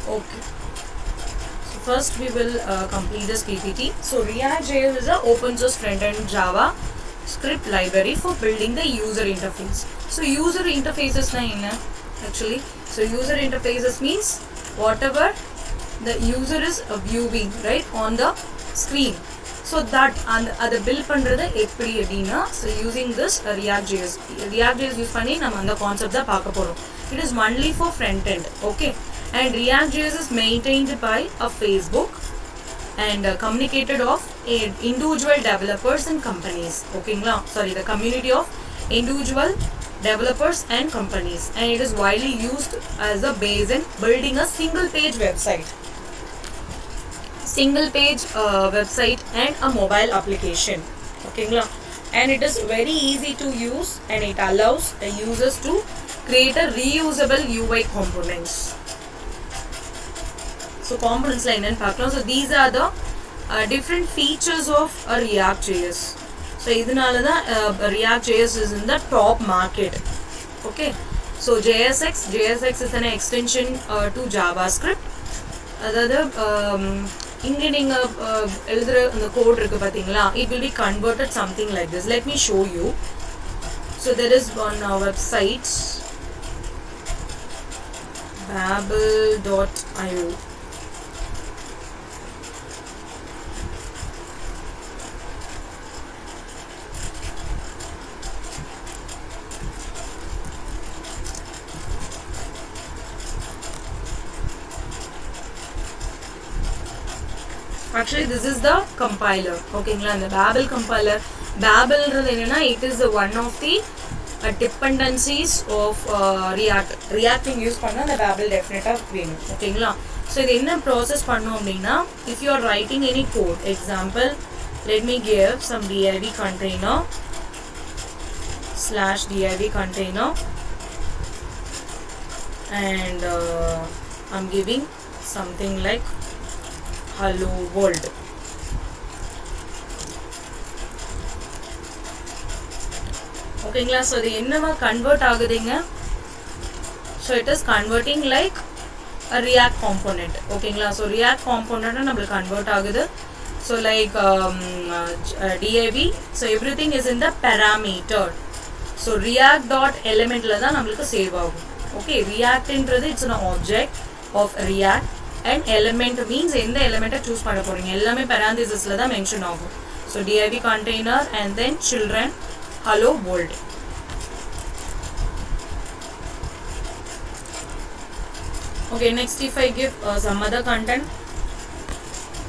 Okay. So first we will complete this PPT. So React.js is an open source front-end Java script library for building the user interface. So user interfaces na enna actually. So user interfaces means whatever the user is viewing right on the screen. So that and the build பண்றது எப்படி அப்படினா so using this React.js use பண்ணி நம்ம அந்த concept தான் பார்க்க போறோம். It is only for front end. Okay. And React.js is maintained by a Facebook and communicated of individual developers and companies. Okay, sorry, the community of individual developers and companies, and it is widely used as a base in building a single page website and a mobile application. Okay, and it is very easy to use and it allows the users to create a reusable UI components. So components line and paakalam. So these are the different features of a React.js. So idinala da React.js is in the top market. Okay. So JSX is an extension to JavaScript. Adada inga neenga eludra the code irukku pathingala, it will be converted something like this. Let me show you. So there is one website babel.io. Actually this is the compiler. Okay, and the Babel compiler. Babel it is one of the dependencies of React use panna the Babel definitely venum. Okay, so idu enna process pannom appadina, if you are writing any code, example let me give some div container /div container and I'm giving something like hello world. Okay, so the enna convert agudinga, so it is converting like a React component. Okay, so React component namal convert agudu. So like div, so everything is in the parameter. So react.element la da namalku save agum. Okay, React endradhu it's an object of React and element means endha element choose panna poringa ellame parenthesis la da mention agum. So div container and then children hello world. Okay, next if I give some other content,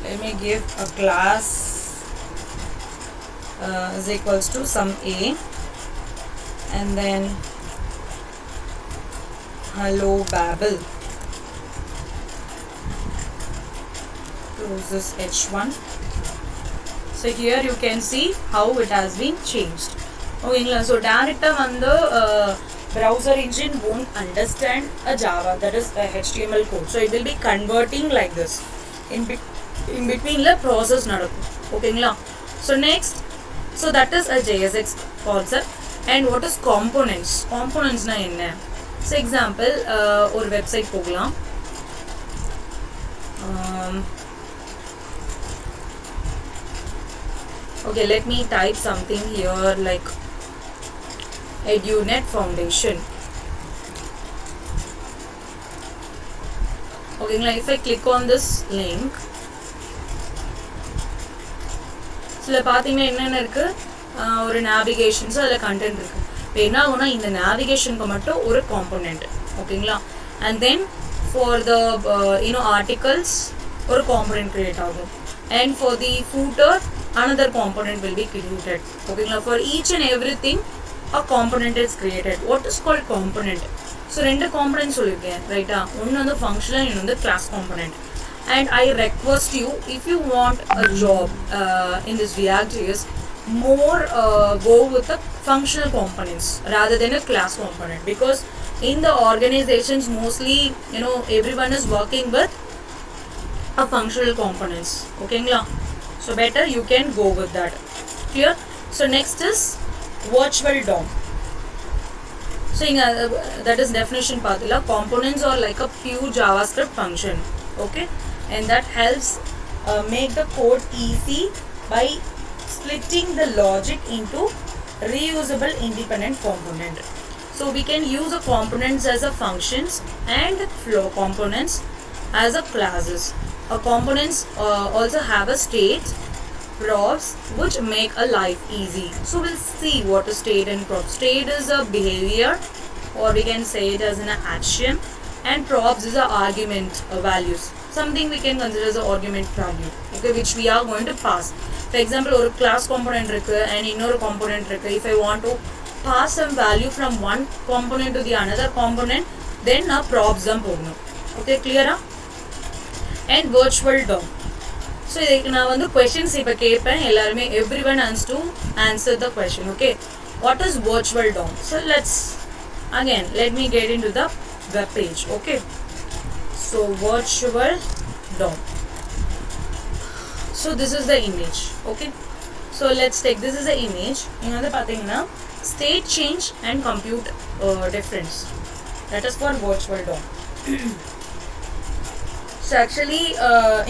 let me give a class is equals to some a and then hello babel. Close this h1. So here you can see how it has been changed. Okay, so direct on the browser engine won't understand a Java, that is a HTML code. So it will be converting like this. In between the process nadakkum. Okay, so next, so that is a JSX concept. And what is components? Components na enna? So example, or website pogalam. Okay, let me type something here like EduNet Foundation. Okay, if I click on this link, so pathina enna irukku oru navigation, so adha content irukku. Ipo enna aguna indha navigation ku mattum oru component. Okay, and then for the articles oru component create agum, and for the footer another component will be created. Okay, for each and everything a component is created. What is called component? So rendu components solliruken right ah, one on the functional and on the class component. And I request you, if you want a job in this React.js, more go with the functional components rather than a class component, because in the organizations mostly everyone is working with a functional components. Okay, so better you can go with that. Clear? So next is virtual DOM. So that is definition pathila. Components are like a pure JavaScript function, okay, and that helps make the code easy by splitting the logic into reusable independent component. So we can use the components as a functions and flow components as a classes. Components also have a state props which make a life easy. So we'll see what is state and prop. State is a behavior, or we can say it as an action, and props is a argument values. Something we can consider as an argument value, okay, which we are going to pass. For example, or class component and another component. If I want to pass some value from one component to the another component, then a props okay, clear? And virtual DOM. So now the questions everyone has to answer the question. Okay, what is virtual DOM? So let me get into the web page. Okay, so virtual DOM. So this is the image. Okay, so let's take this is the image. State change and compute difference. That is for virtual DOM. So actually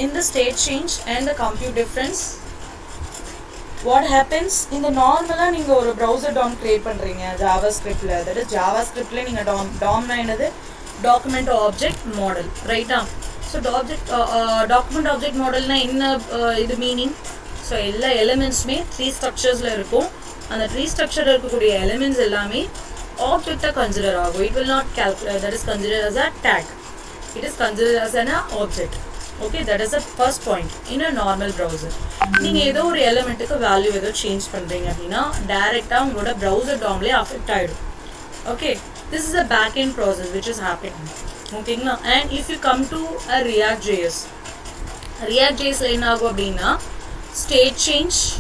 in the state change and the compute difference, what happens in the normal you a browser DOM create JavaScript, that is JavaScript DOM document object model, right? So document object model in the meaning, so all elements may three structures and the three structure elements object consider, it will not calculate, that is considered as a tag. It is considered as an object. Okay, that is the first point in a normal browser. You can element value change direct browser DOM affect. Okay, this is a back-end process which is happening. Okay, and if you come to a React.js, state change,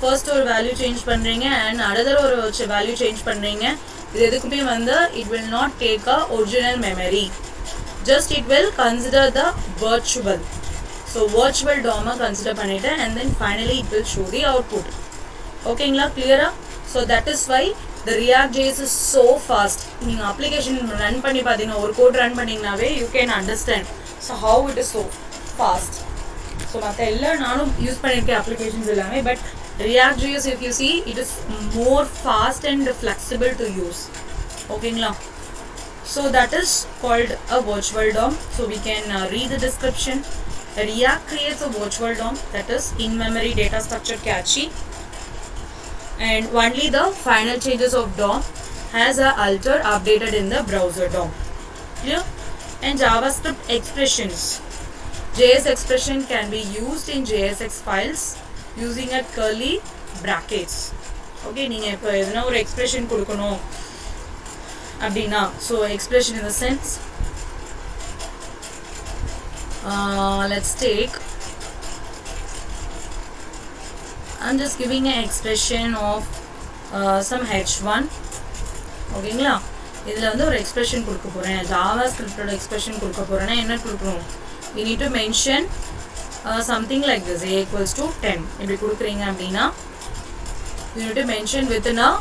first or value change and another or value change it will not take a original memory. Just it will consider the virtual. So virtual DOM consider panita, and then finally it will show the output. Okay, clear? So that is why the React.js is so fast. In application run panni or code run panningnave, you can understand. So how it is so fast. So I use applications, but React.js, if you see, it is more fast and flexible to use. Okay, so that is called a virtual DOM. So we can read the description. React creates a virtual DOM, that is in-memory data structure cache, and only the final changes of DOM has a alter updated in the browser DOM. Clear? And JavaScript expressions. JS expression can be used in JSX files using a curly brackets. Okay, you can expression so expression in the sense, let's take, I'm just giving an expression of some h1. Okay, this is an expression JavaScript expression. We need to mention something like this, a equals to 10. You need to mention within a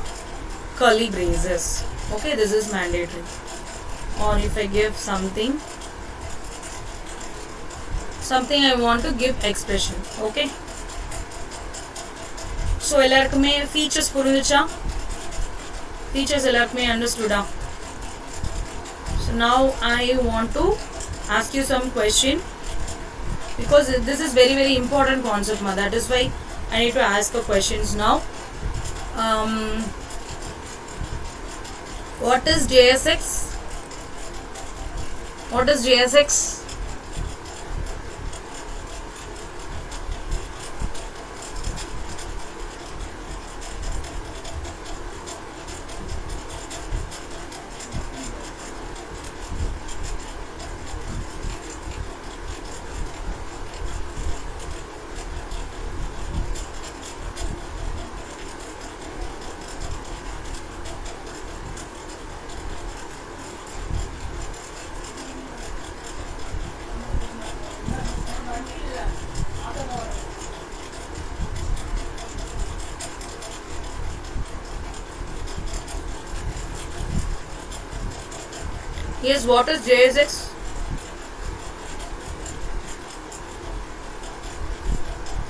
curly braces. Okay, this is mandatory. Or if I give something I want to give expression. Okay, so ellarkume features purinducha, features ellarkume understood. So now I want to ask you some question, because this is very important concept, that is why I need to ask the questions now. What is JSX? What is JSX? Yes, what is JSX?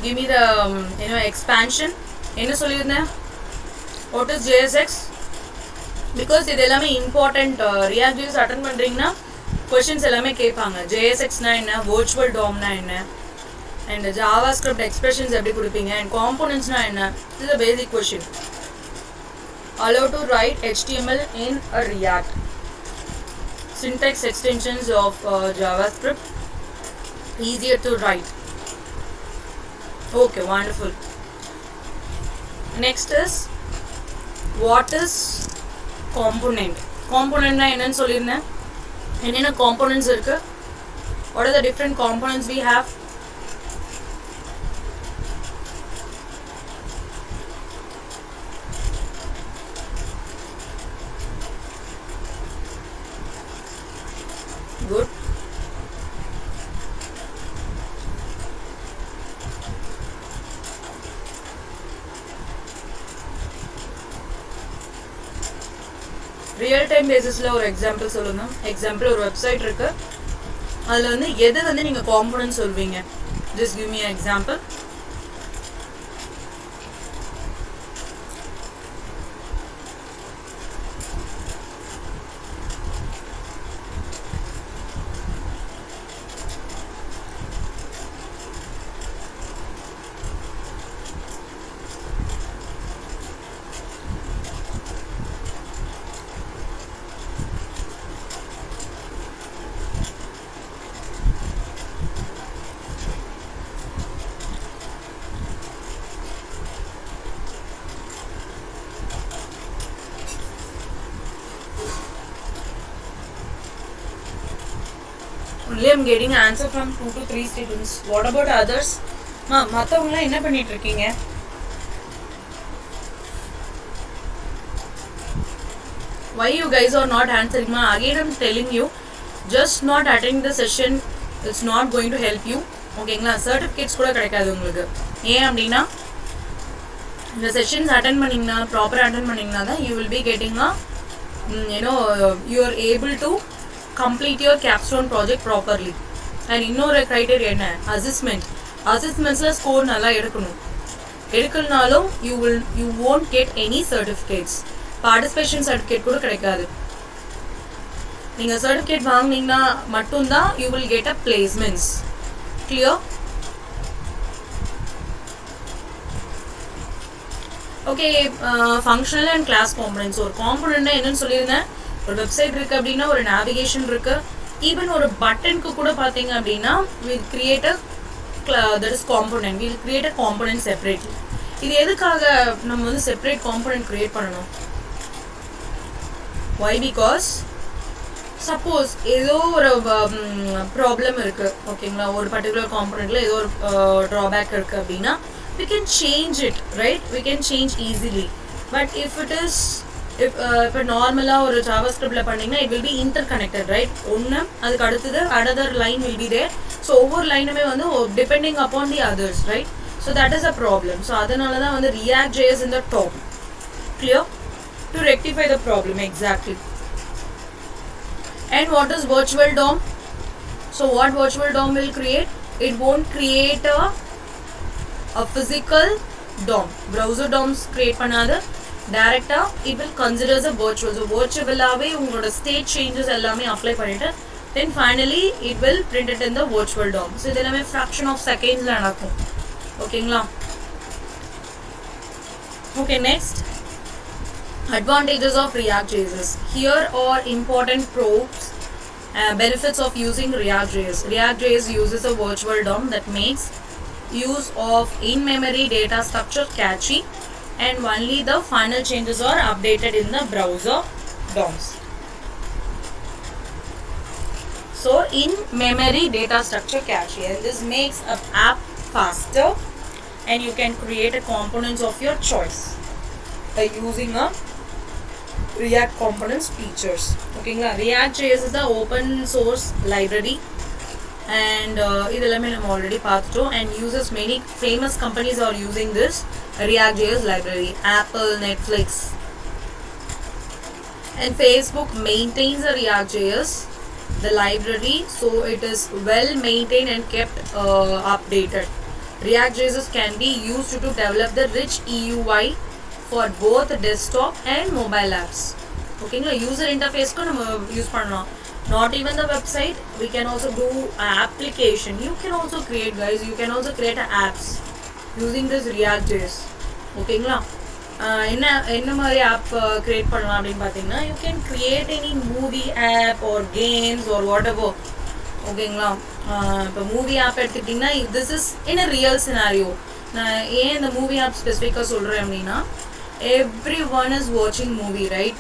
Give me the expansion. என்ன சொல்லிருந்தேன்? What is JSX? Because இது எல்லாமே important. React JS attend பண்றீங்கன்னா questions எல்லாமே கேட்பாங்க. JSX னா என்ன, virtual DOM னா என்ன, and JavaScript expressions எப்படி கொடுப்பீங்க, and components னா என்ன. This is a basic question. Allow to write HTML in a React. Syntax extensions of JavaScript easier to write. Okay, wonderful. Next is what is component? Component na enna sollirna, enna components irukku, what are the different components we have? Good. Real time பேசிஸ்ல ஒரு example சொல்லுங்க. Example ஒரு website இருக்கு, அதுல வந்து எது வந்து நீங்க காம்போனன்ட் சொல்வீங்க? Just give me an example. Only I'm getting an answer from 2 to 3 students. What about others? மற்றவங்களாம் என்ன பண்ணிட்டு இருக்கீங்க? Why you guys are not answering? Again I'm telling you, just not attending the session is not going to help you. ஓகேங்களா? Certificates கூட கிடைக்காது உங்களுக்கு. ஏன் அப்படின்னா இந்த செஷன்ஸ் அட்டெண்ட் பண்ணிங்கன்னா, ப்ராப்பராக அட்டெண்ட் பண்ணிங்கன்னா தான் you will be getting a you are able to complete your capstone project properly. And இன்னொரு criteria என்ன? Assessment. Assessmentsல ஸ்கோர் நல்லா எடுக்கணும். எடுக்கலனாலும் you won't get any certificates. Participation certificate கூட கிடைக்காது. நீங்க certificate வாங்குனீங்கன்னா மட்டும்தான் you will get a placements. Clear? Okay, functional and class components. ஒரு component என்னன்னு சொல்லியிருந்தேன், ஒரு வெப்சைட் இருக்கு அப்படின்னா ஒரு நேவிகேஷன் இருக்கு, ஈவன் ஒரு பட்டனுக்கு கூட பார்த்தீங்க அப்படின்னா we'll create a that is component. We'll create a component separately. இது எதுக்காக நம்ம வந்து செப்பரேட் காம்போனன்ட் கிரியேட் பண்ணணும்? Why? Because suppose ஏதோ ஒரு ப்ராப்ளம் இருக்கு, ஓகேங்களா, ஒரு பர்டிகுலர் காம்போனன்ட்ல ஏதோ ஒரு ட்ராபேக் இருக்கு அப்படின்னா we can change it, right? We can change easily. But if it is இப்போ நார்மலாக ஒரு ஜாவாஸ்கிரிப்ட்ல பண்ணீங்கன்னா it will be interconnected, right? ஒன்று அதுக்கு அடுத்தது another line will be there. So ஒவ்வொரு லைனுமே வந்து depending upon the others, right? So that is a problem. So அதனால தான் வந்து React JS in the top. Clear? To rectify the problem, exactly. And what is virtual DOM? So what virtual DOM will create? It won't create a physical DOM. Browser DOMs create பண்ணாது. Directly it will consider as a virtual. So virtual-ஆவே உங்களோட state changes எல்லாமே apply பண்ணிட்டு then finally it will print it in the virtual DOM. So இது எல்லாமே fraction of seconds நடக்கும். ஓகேங்களா? Okay, next. Advantages of React JS. Here are important pros, benefits of using React JS. React JS uses a virtual DOM that makes use of in-memory data structure catchy, and only the final changes are updated in the browser DOMs. So in-memory data structure catchy, and this makes an app faster, and you can create a components of your choice by using a React components features. Okay, React JS is the open source library, and idellame nam already paathutom, and uses many famous companies are using this React JS library. Apple, Netflix, And Facebook maintains a React.js, the library, so it is well maintained and kept updated. React.js can be used to develop the rich EUI for both desktop and mobile apps. Okay, user interface ko nama use pannalam. Not even the website, we can also do an application. You can also create, guys, you can also create apps using this React.js. Okay, என்ன மாதிரி app create பண்ணலாம் அப்படின்னு பார்த்தீங்கன்னா, you can create any movie app or games or whatever. ஓகேங்களா, இப்போ movie app எடுத்துக்கிட்டிங்கன்னா this is in a real scenario. நான் ஏன் இந்த மூவி ஆப் ஸ்பெசிஃபிக்காக சொல்கிறேன் அப்படின்னா, everyone is watching movie, right?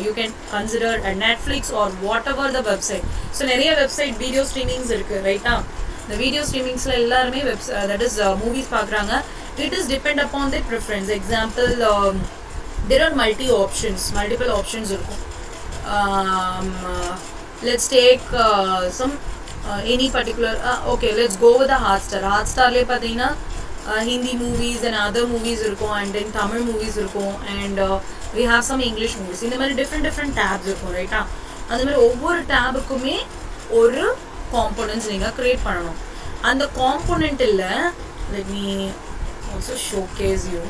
You can consider a Netflix or whatever the website. So நிறைய வெப்சைட் வீடியோ ஸ்ட்ரீமிங்ஸ் இருக்குது, ரைட்டா? இந்த வீடியோ ஸ்ட்ரீமிங்ஸில் எல்லாருமே that is மூவிஸ் பார்க்குறாங்க. It is depend upon their preference. Example, there are multiple options இருக்கும். Let's take some any particular okay, let's go with the Hotstarலே பார்த்தீங்கன்னா Hindi movies and other movies இருக்கும், and then Tamil movies இருக்கும், and we have some English movies. இந்த மாதிரி different tabs இருக்கும், ரைட்டா? அந்த மாதிரி ஒவ்வொரு டேபுக்குமே ஒரு காம்போனன்ட்ஸ் நீங்கள் க்ரியேட் பண்ணணும். அந்த காம்போனன்ட் இல்லை, let me also showcase you.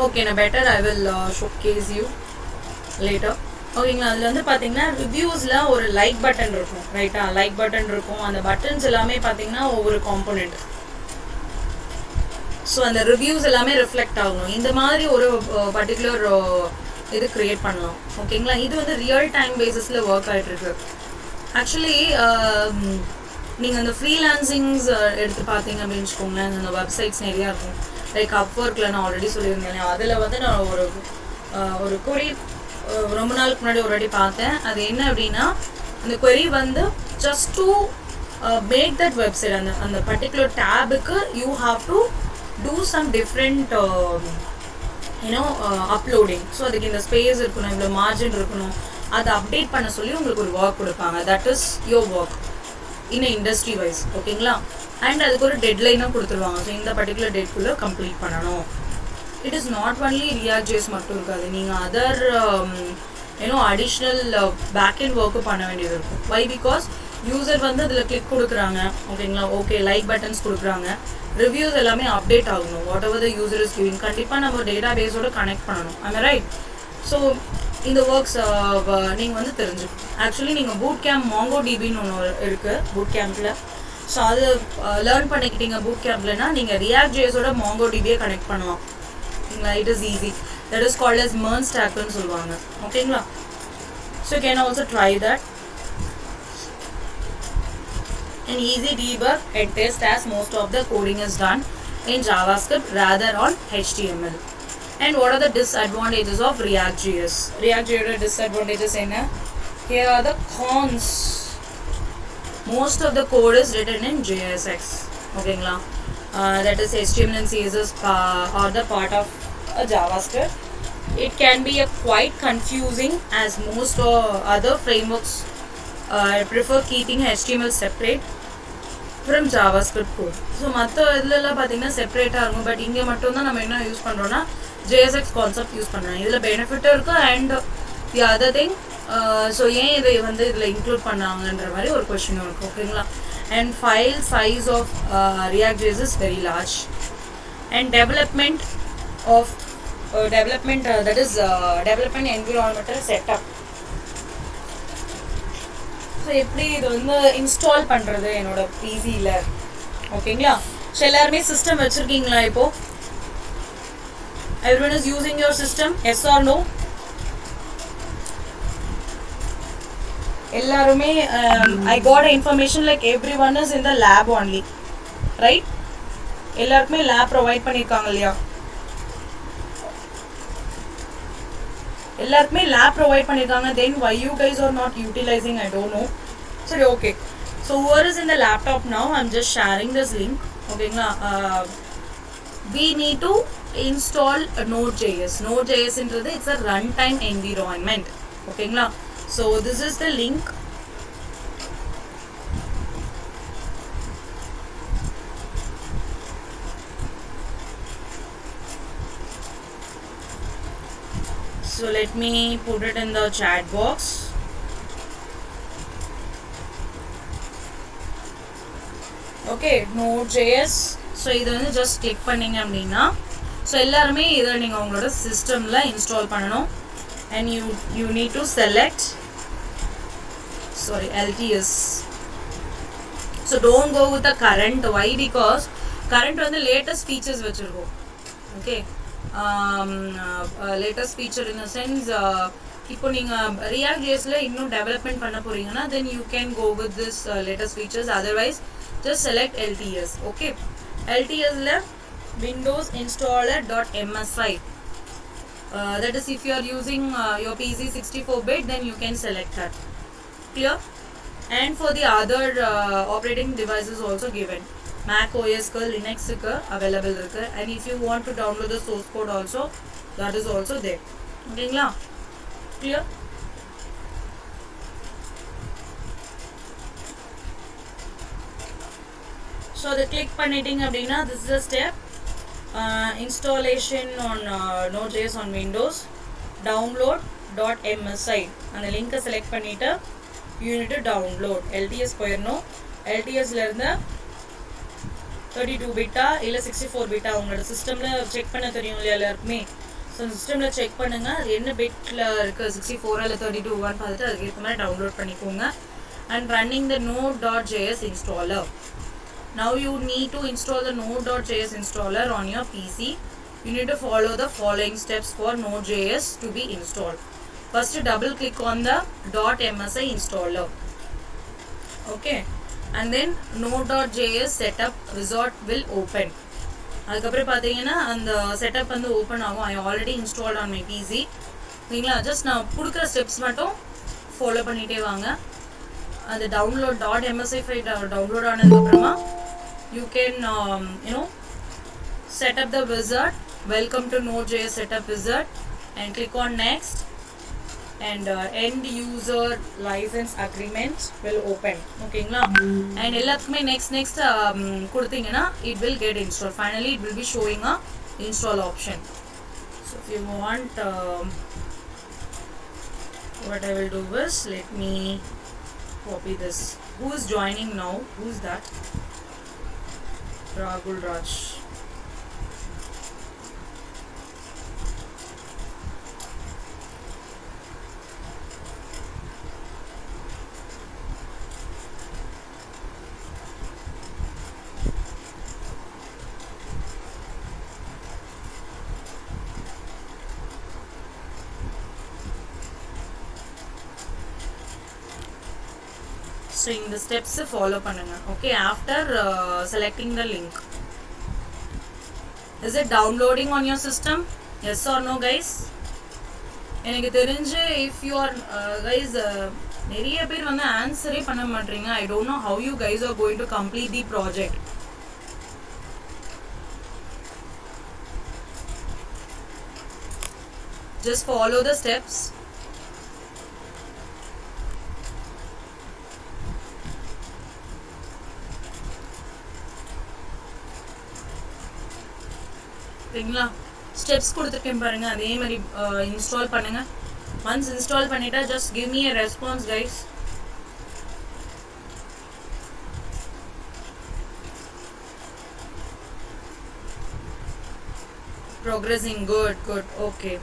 Okay, na better I will showcase you later. ஓகேங்களா, அதில் வந்து பார்த்தீங்கன்னா ரிவ்யூஸில் ஒரு லைக் பட்டன் இருக்கும், ரைட்டா? லைக் பட்டன் இருக்கும். அந்த பட்டன்ஸ் எல்லாமே பார்த்தீங்கன்னா ஒவ்வொரு காம்போனன்ட். ஸோ அந்த ரிவ்யூஸ் எல்லாமே ரிஃப்ளெக்ட் ஆகணும். இந்த மாதிரி ஒரு பர்டிகுலர் இது க்ரியேட் பண்ணலாம். ஓகேங்களா, இது வந்து ரியல் டைம் பேசிஸில் ஒர்க் ஆகிட்டுருக்கு. ஆக்சுவலி நீங்கள் அந்த ஃப்ரீலான்சிங்ஸ் எடுத்து பார்த்தீங்க அப்படின்னு வச்சுக்கோங்களேன், அந்த வெப்சைட்ஸ் நிறையா இருக்கும். லைக் அப்வொர்க்கில் நான் ஆல்ரெடி சொல்லியிருந்தேன். அதில் வந்து நான் ஒரு கொரி ரொம்ப நாளுக்கு முன்னாடி ஒரு வாட்டி பார்த்தேன். அது என்ன அப்படின்னா, அந்த கொரி வந்து just to make that website, அந்த பர்டிகுலர் டேபுக்கு you have to do some different uploading. So அதுக்கு இந்த ஸ்பேஸ் இருக்கணும், இவ்வளோ மார்ஜின் இருக்கணும், அதை அப்டேட் பண்ண சொல்லி உங்களுக்கு ஒரு ஒர்க் கொடுப்பாங்க. That is your work in industry wise. ஓகேங்களா, அண்ட் அதுக்கு ஒரு டெட்லைனும் கொடுத்துருவாங்க. ஸோ இந்த பர்டிகுலர் டேட்குள்ளே கம்ப்ளீட் பண்ணணும். It is not only React.js மட்டும் இருக்காது, நீங்கள் other additional back end work பண்ண வேண்டியது இருக்கும். வை? பிகாஸ் யூசர் வந்து அதில் கிளிக் கொடுக்குறாங்க, ஓகேங்களா, ஓகே லைக் பட்டன்ஸ் கொடுக்குறாங்க, ரிவ்யூஸ் எல்லாமே அப்டேட் ஆகணும். What ever the user is giving கண்டிப்பாக நம்ம டேட்டா பேஸோட கனெக்ட் பண்ணணும். ஐ ரைட்? ஸோ இந்த ஒர்க்ஸ் நீங்கள் வந்து தெரிஞ்சுக்கணும். ஆக்சுவலி நீங்கள் பூட் கேம்ப் MongoDBன்னு ஒன்று இருக்குது பூட் கேம்பில். ஸோ அது லேர்ன் பண்ணிக்கிட்டீங்க பூட் கேம்ப்லனா, நீங்கள் React.jsஓட MongoDBயை கனெக்ட் பண்ணலாம். ஓகேங்களா, it is easy. That is called as MERN ஸ்டாக்னு சொல்லுவாங்க. ஓகேங்களா, so can also try that. An easy debug and test, as most of the coding is done in JavaScript rather on HTML. And what are the disadvantages of React.js? React.js disadvantages enna? Here are the cons. Most of the code is written in JSX. Okay, that is HTML and CSS are the part of a JavaScript. It can be quite confusing, as most other frameworks prefer keeping HTML separate from JavaScript code. So மற்ற இதுலலாம் பார்த்தீங்கன்னா செப்பரேட்டாக இருக்கும். But இங்கே மட்டும்தான் நம்ம என்ன use பண்ணுறோன்னா JSX கான்செப்ட் யூஸ் பண்ணுறோம். இதில் பெனிஃபிட்டும் இருக்குது and the other thing. So ஏன் இதை வந்து இதில் இன்க்ளூட் பண்ணாங்கன்ற மாதிரி ஒரு கொஸ்டின் இருக்குது. ஓகேங்களா, and file size of React.js is very large. And development that is development environmental setup. So எப்படி இது வந்து இன்ஸ்டால் பண்ணுறது என்னோட பிசியில்? ஓகேங்களா, ஸோ எல்லாருமே சிஸ்டம் வச்சுருக்கீங்களா? இப்போது everyone is using your system, yes or no? எல்லாருமே I got information like everyone is in the lab only, right? எல்லாருக்குமே லேப் ப்ரொவைட் பண்ணியிருக்காங்க இல்லையா? எல்லாருக்குமே லேப் ப்ரொவைட் பண்ணியிருக்காங்க. தென் why you guys are not utilizing, I don't know. சரி, okay. So whoever is in the laptop now, I'm just sharing this link. ஓகேங்களா, we need to install Node.js. Node.js இன்றது it's a runtime environment. ஓகேங்களா, so this is the link. So let me put it in the chat box. Okay, Node.js. So இது வந்து just click பண்ணீங்க அப்படின்னா so எல்லாருமே இதை நீங்க உங்களோட சிஸ்டம்ல இன்ஸ்டால் பண்ணணும் and you need to select LTS. So don't go with the current. Why? Because current வந்து latest features வச்சிருக்கோம். Okay, latest feature in the sense இப்போ நீங்க React.jsல இன்னும் டெவலப்மெண்ட் பண்ண போறீங்கன்னா then you can go with this latest features. Otherwise just select LTS. Okay, LTS ல Windows installer.msi. That is if you are using your PC 64-bit, then you can select that. Clear? And for the other operating devices also given. Mac OS ku, Linux ku available irukku. And if you want to download the source code also, that is also there. Okay, clear? So the click பண்ணிட்டீங்க அப்படின்னா this is a step. Installation on Node.js on Windows, download.msi அந்த லிங்கை select பண்ணிட்டு you need to download LTS போயிடணும். LTSல இருந்து 32 பிட்டா இல்லை 64 பிட்டா உங்களோட சிஸ்டமில் செக் பண்ண தெரியும் இல்லையா எல்லாருக்குமே. ஸோ சிஸ்டமில் செக் பண்ணுங்கள் அது என்ன பிட்டில் இருக்குது 64 இல்லை 32 பார்த்துட்டு அதுக்கேற்ற மாதிரி டவுன்லோட் பண்ணிக்கோங்க. And running the node.js installer. Now you need to install the node.js installer on your PC. You need to follow the following steps for Node.js to be installed. First, double click on the .msi installer. Okay, and then node.js setup wizard will open. அதுக்கப்புறம் பார்த்தீங்கன்னா அந்த setup வந்து open ஆகும். I already installed on my PC. சரிங்களா, just நான் கொடுக்குற steps மட்டும் follow பண்ணிகிட்டே வாங்க. அந்த download.msi ஃபைல் டவுன்லோட் ஆனதுக்கப்புறமா you can set up the wizard. Welcome to Node.js setup wizard and click on next, and end user license agreement will open. Okay la, and ellathukme next kuduthingena it will get installed. Finally it will be showing a install option. So if you want what I will do is let me copy this. Who is joining now? Who is that? Rahul Raj. So in the steps follow பண்ணுங்க. Okay, after selecting the link, is it downloading on your system? Yes or no guys? எனக்கு தெரிஞ்சு if you are guys நிறைய பேர் வந்து ஆன்சரே பண்ண மாட்டீங்க. I don't know how you guys are going to complete the project. Just follow the steps. சரிங்களா, steps கொடுத்துருக்கேன் பாருங்க, அதே மாதிரி இன்ஸ்டால் பண்ணுங்க. ஒன்ஸ் இன்ஸ்டால் பண்ணிட்டா just give me a response guys. Progressing, good, okay.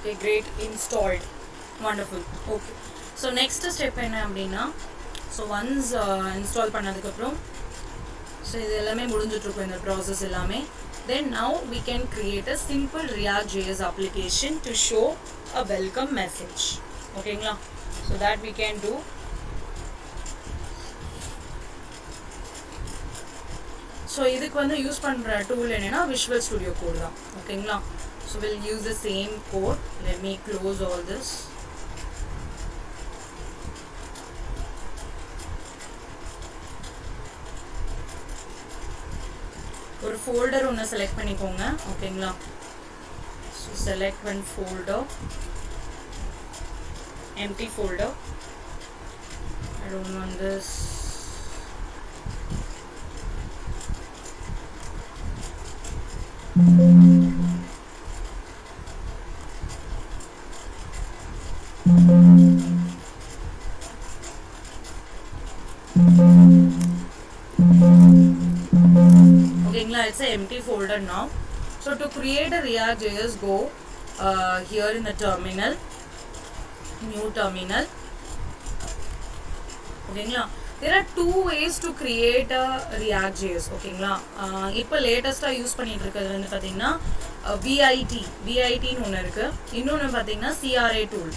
Okay, great, installed, wonderful. Okay, so next step enna appadina, so once install பண்ணதுக்கு அப்புறம் so இது எல்லாமே முடிஞ்சிட்டு இருக்கும் இந்த process எல்லாமே. Then now we can create a simple React.js application to show a welcome message. Okay, so that we can do. So இதுக்கு வந்து யூஸ் பண்ற tool என்னன்னா Visual Studio Code தான். ஓகேங்களா, so we'll use the same code. Let me close all this. ஒரு folder ஒன்னு select பண்ணிக்கோங்க. ஓகேங்களா, so select one folder, empty folder. I don't want this. It's an empty folder now. So to create a React.js, go here in the terminal, new terminal. Okay, there are two ways to create a React.js. Okay, இப்போ latest use பண்ணிட்டு இருக்கிறது வந்து பாத்தீங்கன்னா VIT ன்னு ஒன்னு இருக்கு, இன்னொன்னு பாத்தீங்கன்னா CRA tool.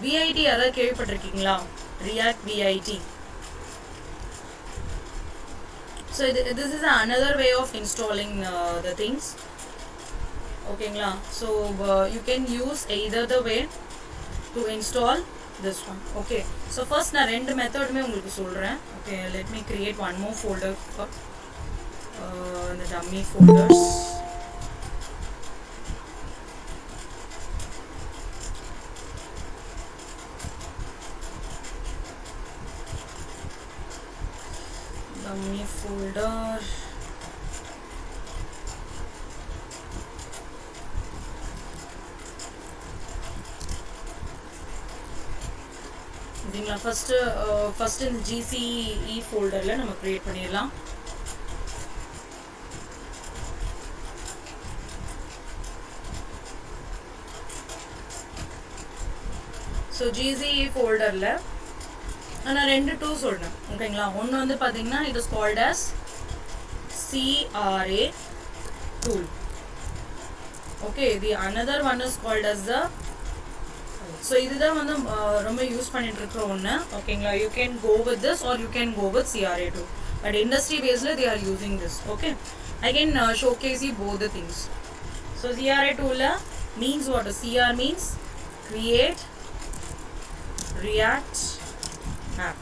VIT யாராவது கேள்விப்பட்டிருக்கீங்களா? React VIT. So this is another way of installing the things. Okay, so you can use either the way to install this one. Okay, so first na rendu method me ungalku solren. Okay, let me create one more folder for the dummy folders. Dummy folder. இதுங்களா first இந்த GCE folderல நம்ம create பண்ணிரலாம். So GCE folderல நான் ரெண்டு tools சொல்றேன். ஓகேங்களா, ஒன்னு வந்து பாத்தீங்கன்னா it is called as CRA tool. Okay, the another one is called as the, so இதுதான் வந்து ரொம்ப யூஸ் பண்ணிட்டு இருக்கிற ஒண்ணு. ஓகேங்களா, you can go with this or you can go with CRA tool, but industry based they are using this. Okay, I can showcase you both the things. So CRA tool means what? CR means create React app.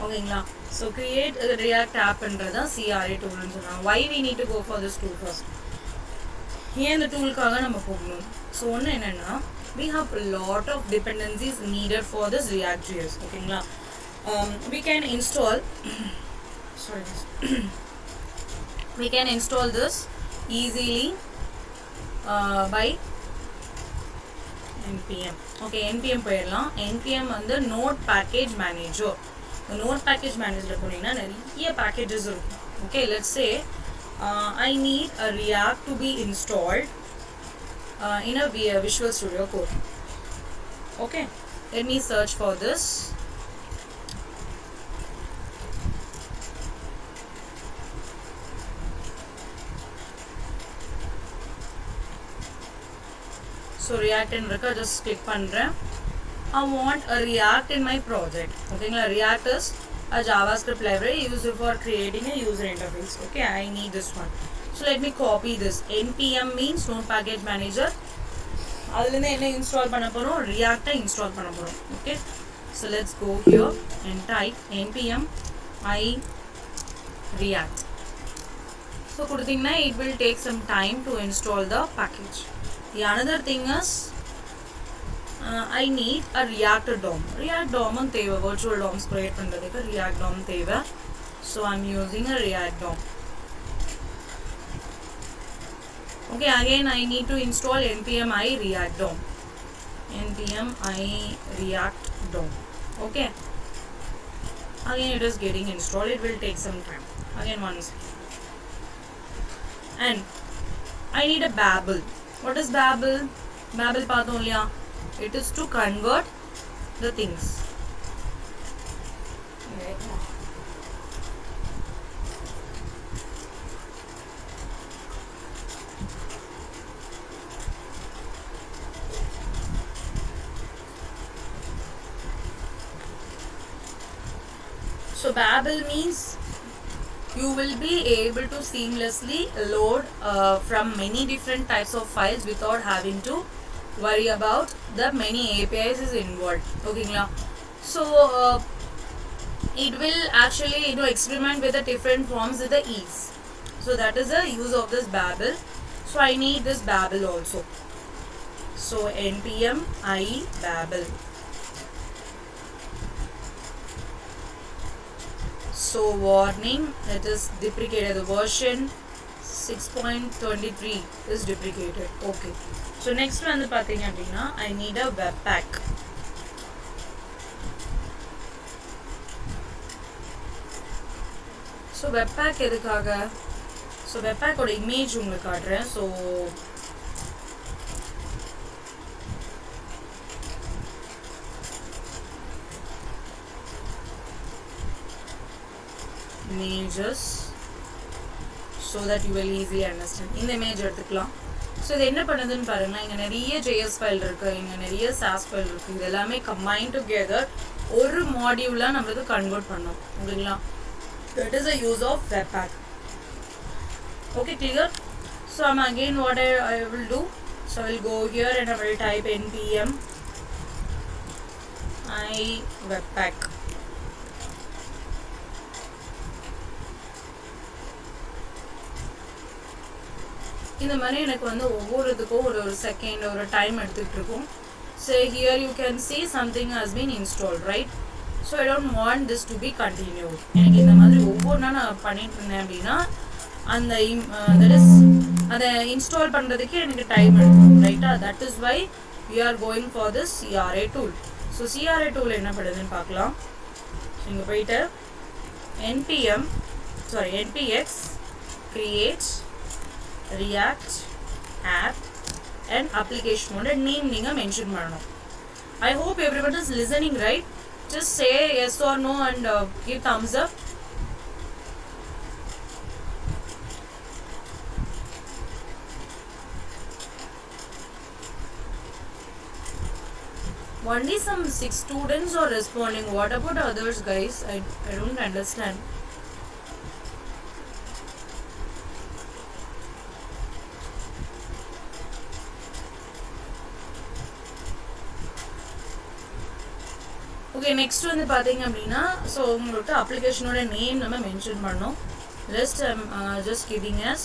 ஓகேங்களா, so create a React app என்றதா CRA tool ன்னு சொல்றாங்க. Why we need to go for this tool first? ஏன் இந்த டூலுக்காக நம்ம போகணும்? so ஒன்னு என்னன்னா, we have a lot of dependencies needed for this React.js. ஓகேங்களா, we can install we can install this easily by npm. Okay, npm போயிடலாம். npm வந்து node package manager. node package manager போனீங்கன்னா நிறைய packages இருக்கும். Okay, let's say I need a React to be installed in a Visual Studio Code. Okay, let me search for this. So React in Rika, just click பண்றேன். I want a React in my project. Okay, React is a JavaScript library used for creating a user interface. Okay, I need this one. So let me copy this. npm means node package manager. அதுல என்ன install பண்ண போறோம்? React install பண்ண போறோம். Okay, so let's go here and type npm I React. So கொடுத்தீங்கன்னா it will take some time to install the package. The another thing is I need a React DOM. React DOM தேவை, virtual DOMs create பண்றதுக்கு React DOM தேவை. So I'm using a React DOM. Okay, again I need to install npm I React DOM. npm I React DOM. Okay, again it is getting installed. It will take some time. Again one second. And I need a Babel. What is Babel? Babel பார்த்தோம் இல்லையா? It is to convert the things. So Babel means you will be able to seamlessly load from many different types of files without having to worry about the many APIs is involved. Okay, so it will actually experiment with the different forms with the ease. So that is the use of this Babel. So I need this Babel also. So npm I Babel. So warning, it is deprecated. The version 6.23 is deprecated. Okay. So next one I need a webpack. So webpack edukkaga? So webpack oda image ungalku kaadren. So images so that you will easily understand. இந்த image எடுத்துக்கலாம். So இது என்ன பண்ணுதுன்னு பாருங்க. இங்க நிறைய JS file இருக்கு, இங்க நிறைய SAS file இருக்கு. இது எல்லாமே combine together ஒரு module-ஆ நமக்கு convert பண்ணும். ஓகேங்களா? That is the use of webpack. Okay, clear? So again what I will do. So I will go here and I will type npm I webpack. இந்த மாதிரி எனக்கு வந்து ஒவ்வொருதுக்கும் ஒரு செகண்ட் ஒரு டைம் எடுத்துட்டு இருக்கும். So here you can see something has been installed, right? So I don't want this to be continued. எனக்கு இந்த மாதிரி ஒவ்வொன்றா நான் பண்ணிட்டு இருந்தேன் அப்படின்னா அந்த that is அதை இன்ஸ்டால் பண்ணுறதுக்கு எனக்கு டைம் எடுக்கும், ரைட்டா? That is why we are going for this CRA tool. So CRA tool என்ன பண்ணுதுன்னு பார்க்கலாம். இங்கே போயிட்டு npx create React app and application mode name neenga mention pananum. I hope everyone is listening, right? Just say yes or no and give thumbs up. Only some 6 students are responding. What about others, guys? I don't understand. Okay, next வந்து பாத்தீங்க அப்படின்னா so உங்களுக்கு அப்ளிகேஷனோட name நம்ம mention பண்ணோம். Rest I'm just giving us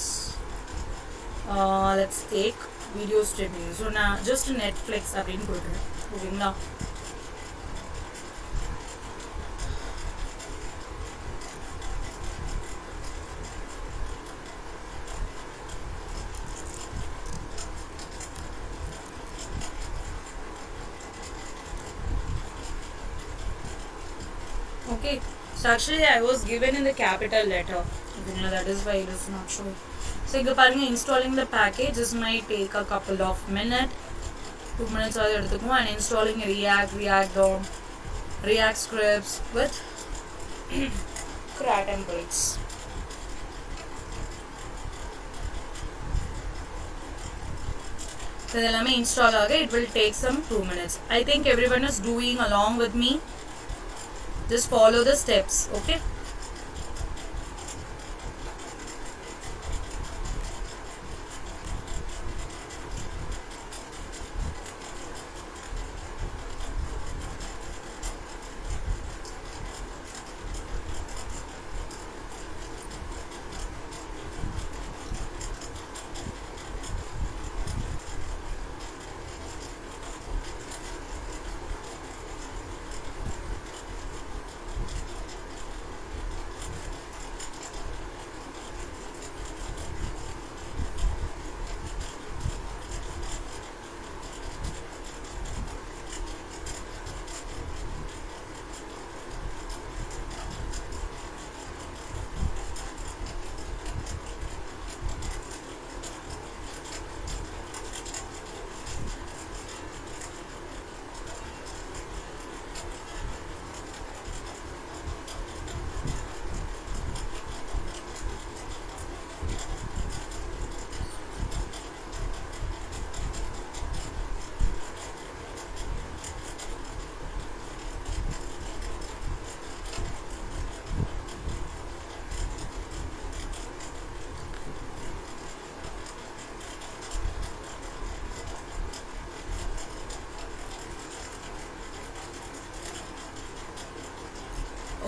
let's take video streaming. So நான் just Netflix அப்படின்னு கொடுக்குறேன். ஓகேங்களா? Okay, so actually I was given in the capital letter. That is why it is not showing. So installing the package, this might take a couple of minutes, 2 minutes and installing React DOM, React scripts with CRA templates. So install it will take some 2 minutes. I think everyone is doing along with me. Just follow the steps, okay?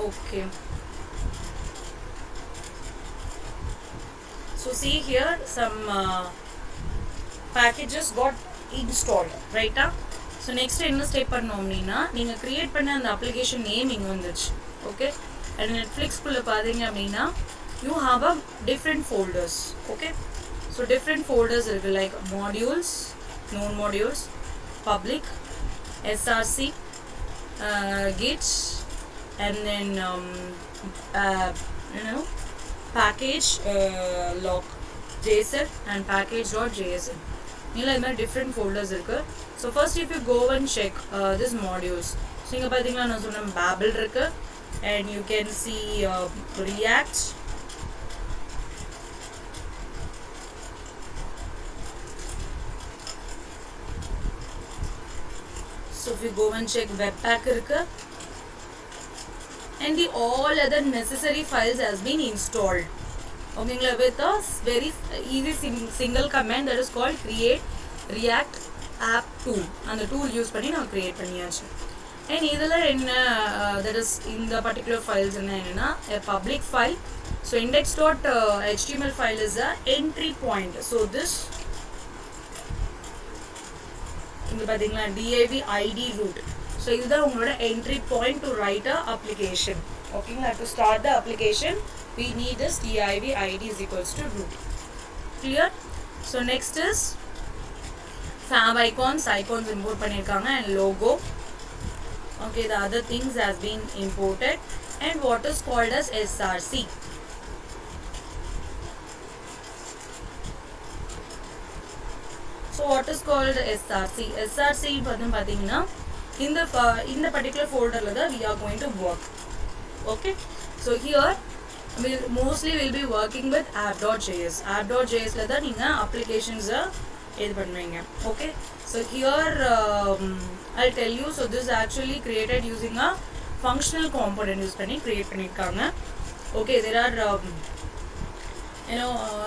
Okay. So see here some packages got installed, right? So next என்ன step பண்ணோம் அப்படின்னா நீங்கள் create பண்ண அந்த application name இங்கே வந்துச்சு. Okay, and நெட்ஃப்ளிக்ஸ்குள்ளே பார்த்தீங்க அப்படின்னா you have a different folders. Okay, so different folders இருக்குது like modules, known modules, public, SRC, git, and then package lock json and package.json. இதில் இது மாதிரி டிஃப்ரெண்ட் ஃபோல்டர்ஸ் இருக்குது. So first if you go and check this modules, so இங்கே பார்த்தீங்கன்னா நான் சொன்னேன் Babel இருக்குது, and you can see React, so if you go and check webpack irukku, and the all other necessary files has been installed. Okay, with a very easy single command that is called create react app tool, and the tool use பண்ணி நான் create பண்ணியாச்சு. and இதெல்லாம் என்ன that is in the particular files என்னன்னா a public file, so index.html file is a entry point. so this இங்க பாத்தீங்களா div id root, so இதுதான் உங்களோட entry point to write a application. ஓகேங்களா, to start the application we need this div id is equals to root. Clear? so next is fab icons import பண்ணிருக்காங்க, and logo. okay, the other things has been imported, and what is called as src. so what is called src? src பாத்தீங்கன்னா இந்த particular folder la we are going to work. okay, so here we mostly will be working with app.js. app.js la நீங்க applications இது பண்ணுவீங்க. okay, so here I'll tell you, so this is actually created using a functional component use பண்ணி create பண்ணிருக்காங்க. okay, there are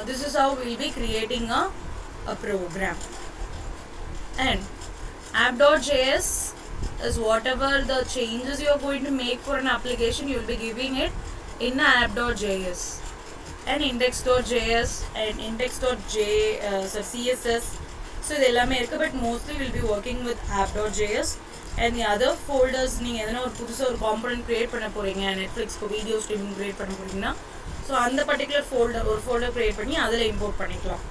this is how we'll be creating a program. and app.js is whatever the changes you are going to make for an application, you will be giving it in app.js, and index.js and css. so இது எல்லாமே இருக்கு, but mostly we'll be working with app.js. and the other folders, நீங்க எதனா ஒரு புதுசா ஒரு component create பண்ண போறீங்க, நெட்ஃப்ளிக்ஸ்க்கு வீடியோ ஸ்ட்ரீமிங் create பண்ண போறீங்கன்னா, so அந்த particular folder create பண்ணி அதில் import பண்ணிக்கலாம்.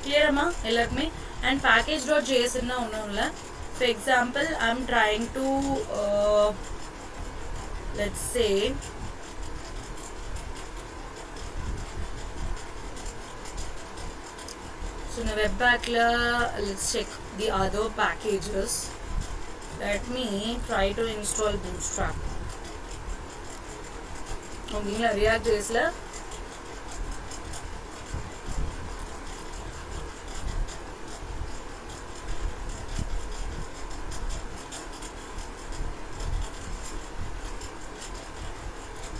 clear-ஆமா எல்லாருக்குமே? and package.js ன்னா ஒன்றும் இல்லை. for example, I'm trying to let's say so in the webpack let's check the other packages. let me try to install bootstrap. okay, react.js la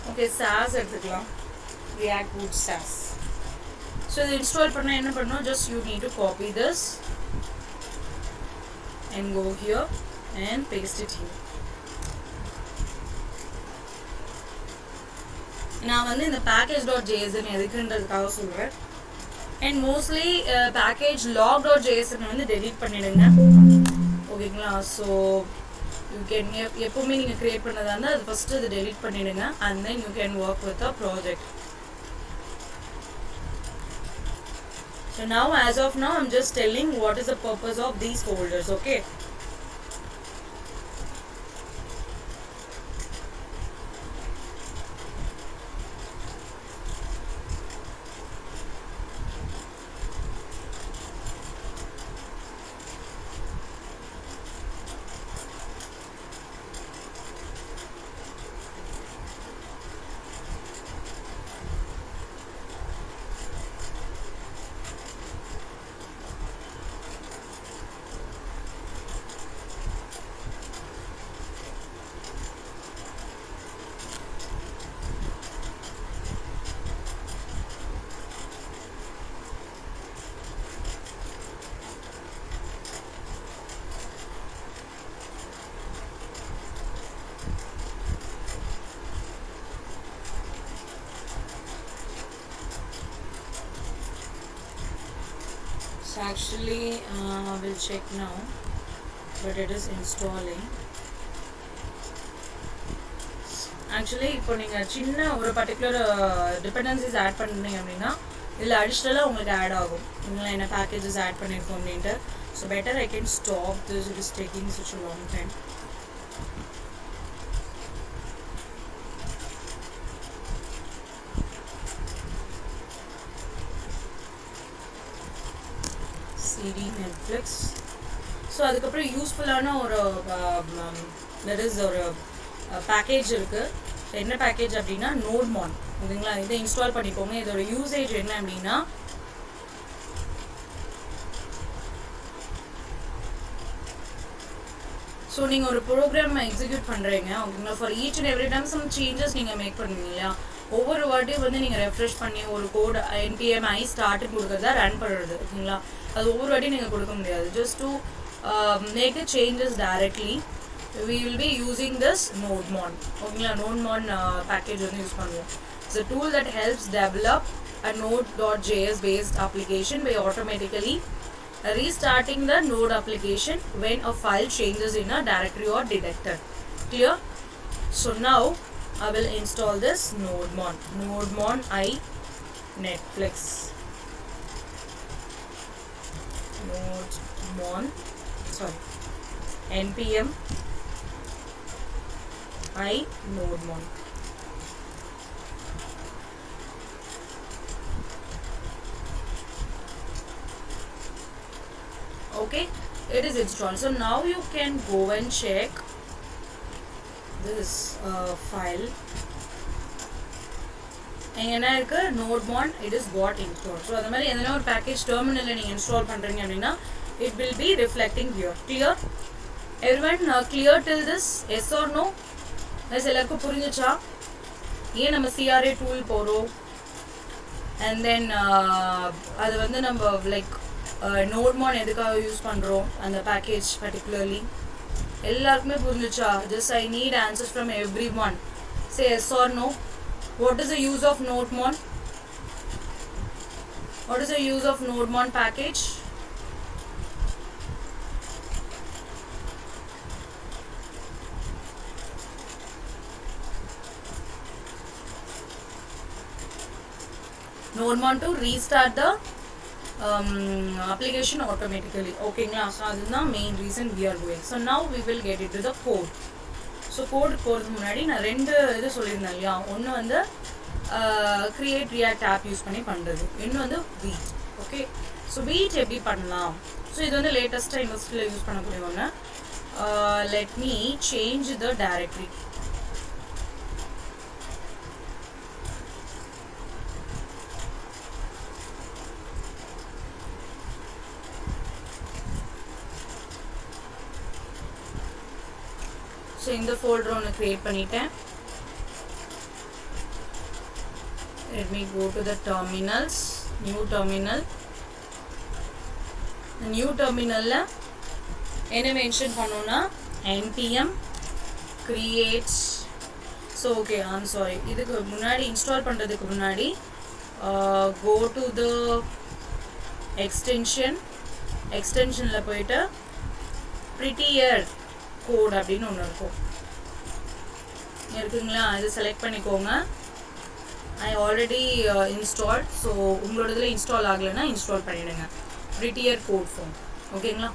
okay, SAS எடுத்துக்கலாம், react boot SAS. so இது install பண்ண என்ன பண்ணணும், just you need to copy this and go here and paste it here. நான் வந்து இந்த package.js எதுக்குன்றதுக்காக சொல்றேன், and mostly package log.js வந்து delete பண்ணிடுங்க. ஓகேங்களா, so you can எப்பவுமே நீங்க கிரியேட் பண்ணதா இருந்தா அது ஃபர்ஸ்ட் அது delete பண்ணிடுங்க, and then you can work with the project. so now as of now I'm just telling what is the purpose of these folders. okay, So actually we'll check now, but it is installing. Actually இப்போ நீங்கள் சின்ன ஒரு particular dependencies add பண்ணுறீங்க அப்படின்னா இதில் அடிஷ்னலாக உங்களுக்கு add ஆகும் இதில் என்ன பேக்கேஜஸ் ஆட் பண்ணியிருக்கோம் அப்படின்ட்டு. So better I can stop this, it is taking such a long time. CD Netflix. So அதுக்கப்புறம் யூஸ்ஃபுல்லான ஒரு தட் இஸ் ஒரு பேக்கேஜ் இருக்குது. என்ன பேக்கேஜ் அப்படின்னா நோட்மான், ஓகேங்களா? இதை இன்ஸ்டால் பண்ணிக்கோங்க. இதோட யூசேஜ் என்ன அப்படின்னா ஸோ நீங்கள் ஒரு ப்ரோக்ராம் எக்ஸிக்யூட் பண்ணுறீங்க, ஓகேங்களா? For each and every time some changes நீங்கள் மேக் பண்ணுவீங்க இல்லையா? ஒவ்வொரு வாட்டியும் வந்து நீங்கள் ரெஃப்ரெஷ் பண்ணி ஒரு கோட் NPM ஐ ஸ்டார்ட் கொடுக்குறதா ரன் பண்ணுறது, ஓகேங்களா? அது ஒவ்வொரு வாட்டியும் நீங்கள் கொடுக்க முடியாது. Just to make the changes directly we will be using this nodemon, ஓகேங்களா? nodemon package வந்து யூஸ் பண்ணுவோம். It's a tool that helps develop a node.js based application by automatically restarting the node application when a file changes in a directory or detector. Clear? So now I will install this nodemon I Netflix. npm I nodemon. Okay, it is installed. So now you can go and check this file. என்ன இருக்கு nodemon, it is got installed. So அந்த மாதிரி எதனா ஒரு package டெர்மினல்ல நீங்க install பண்றீங்க அப்படின்னா it will be reflecting here. Clear? Everyone clear till this? Yes or no? Yes, எல்லாருக்கும் புரிஞ்சுச்சா? ஏன் நம்ம CRA டூல் போறோம் and then அது வந்து நம்ம லைக் nodemon எதுக்காக யூஸ் பண்றோம் அந்த பேக்கேஜ் particularly எல்லாருக்குமே புரிஞ்சுச்சா? Just I need answers from everyone. Say yes or no. What is the use of nodemon? What is the use of nodemon package? nodemon to restart the application automatically, ஓகேங்களா? So அதுதான் main reason we are doing. So now we will get into the code. So கோடு போகிறதுக்கு முன்னாடி நான் ரெண்டு இது சொல்லியிருந்தேன் இல்லையா? ஒன்று வந்து கிரியேட் ரியாக்ட் ஆப் யூஸ் பண்ணி பண்ணுறது, இன்னும் வந்து வீட். ஓகே, ஸோ வீட் எப்படி பண்ணலாம்? ஸோ இது வந்து லேட்டஸ்ட்டாக இண்டஸ்ட்ரியில் யூஸ் பண்ணக்கூடிய ஒன்று. Let me change the directory. So இந்த ஃபோல்டர் ஒன்று க்ரியேட் பண்ணிட்டேன். let me go to the terminals, new terminal. New டெர்மினலில் என்ன மென்ஷன் பண்ணோன்னா npm create. So okay, I'm sorry, இதுக்கு முன்னாடி இன்ஸ்டால் பண்ணுறதுக்கு முன்னாடி go to the எக்ஸ்டென்ஷனில் போயிட்டு prettier கோட் அப்படின்னு ஒன்று இருக்கும் இருக்குங்களா? அது செலக்ட் பண்ணிக்கோங்க. I already install. ஸோ உங்களோட இதில் இன்ஸ்டால் ஆகலைன்னா இன்ஸ்டால் பண்ணிவிடுங்க. prettier கோட் ஃபார்ம், ஓகேங்களா?